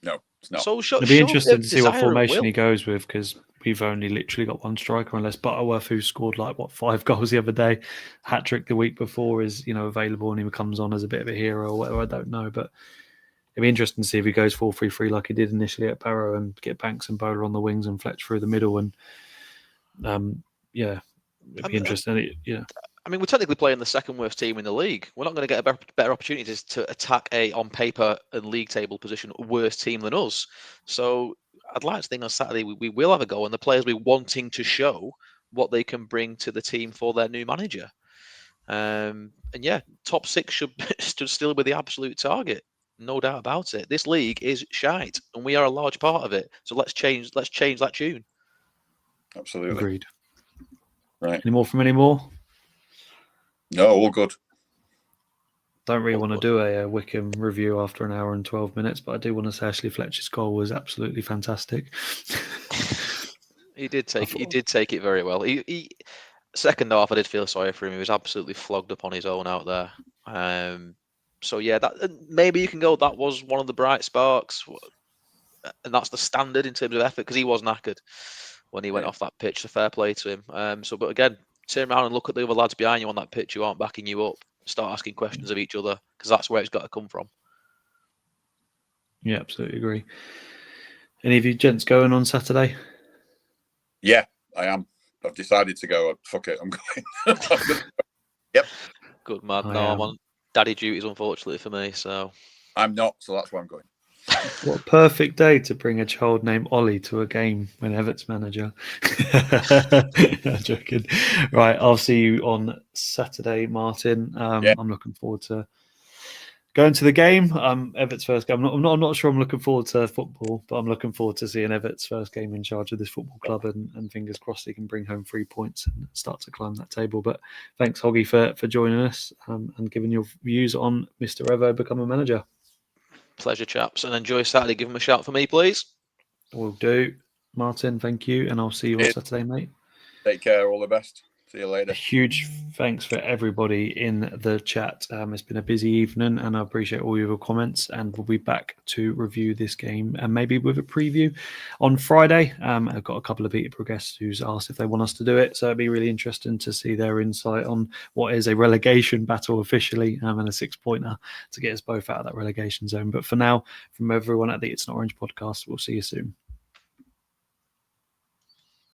Speaker 2: No, it's not.
Speaker 3: So
Speaker 1: it'll be interesting to see what formation he goes with, because we've only literally got one striker, unless Butterworth, who scored 5 goals the other day, hat trick the week before, is available and he comes on as a bit of a hero or whatever. I don't know, but it'd be interesting to see if he goes 4-3-3 like he did initially at Barrow and get Banks and Bowler on the wings and Fletch through the middle. And it'd be interesting.
Speaker 3: I mean, we're technically playing the second worst team in the league. We're not going to get a better opportunities to attack on paper and league table position, worse team than us. So I'd like to think on Saturday we will have a go, and the players will be wanting to show what they can bring to the team for their new manager. And top 6 should still be the absolute target. No doubt about it. This league is shite, and we are a large part of it. So let's change that tune.
Speaker 2: Absolutely.
Speaker 1: Agreed.
Speaker 2: Right.
Speaker 1: Any more?
Speaker 2: No, all good.
Speaker 1: Don't really want to do a Wickham review after an hour and 12 minutes, but I do want to say Ashley Fletcher's goal was absolutely fantastic.
Speaker 3: He did take it very well. He second half, I did feel sorry for him. He was absolutely flogged up on his own out there. So yeah, that maybe you can go. That was one of the bright sparks, and that's the standard in terms of effort, because he was knackered when he went off that pitch. So fair play to him. But again, turn around and look at the other lads behind you on that pitch who aren't backing you up. Start asking questions of each other, because that's where it's got to come from.
Speaker 1: Yeah, absolutely agree. Any of you gents going on Saturday?
Speaker 2: Yeah, I am. I've decided to go. Fuck it, I'm going. Yep.
Speaker 3: Good man. No, I'm on daddy duties, unfortunately for me. So
Speaker 2: I'm not. So that's why I'm going.
Speaker 1: What a perfect day to bring a child named Ollie to a game when Evatt's manager. I'm joking. Right, I'll see you on Saturday, Martin. I'm looking forward to going to the game. Evatt's first game. I'm not sure I'm looking forward to football, but I'm looking forward to seeing Evatt's first game in charge of this football club, and fingers crossed he can bring home 3 points and start to climb that table. But thanks, Hoggy, for joining us and giving your views on Mr. Evo becoming manager.
Speaker 3: Pleasure, chaps, and enjoy Saturday. Give him a shout for me, please.
Speaker 1: Will do. Martin, thank you, and I'll see you on Saturday, mate.
Speaker 2: Take care. All the best. See you
Speaker 1: A
Speaker 2: later.
Speaker 1: huge thanks for everybody in the chat. It's been a busy evening, and I appreciate all your comments. And we'll be back to review this game and maybe with a preview on Friday. I've got a couple of Peterborough guests who's asked if they want us to do it, so it'd be really interesting to see their insight on what is a relegation battle officially, and a 6-pointer to get us both out of that relegation zone. But for now, from everyone at the It's Not Orange podcast, we'll see you soon.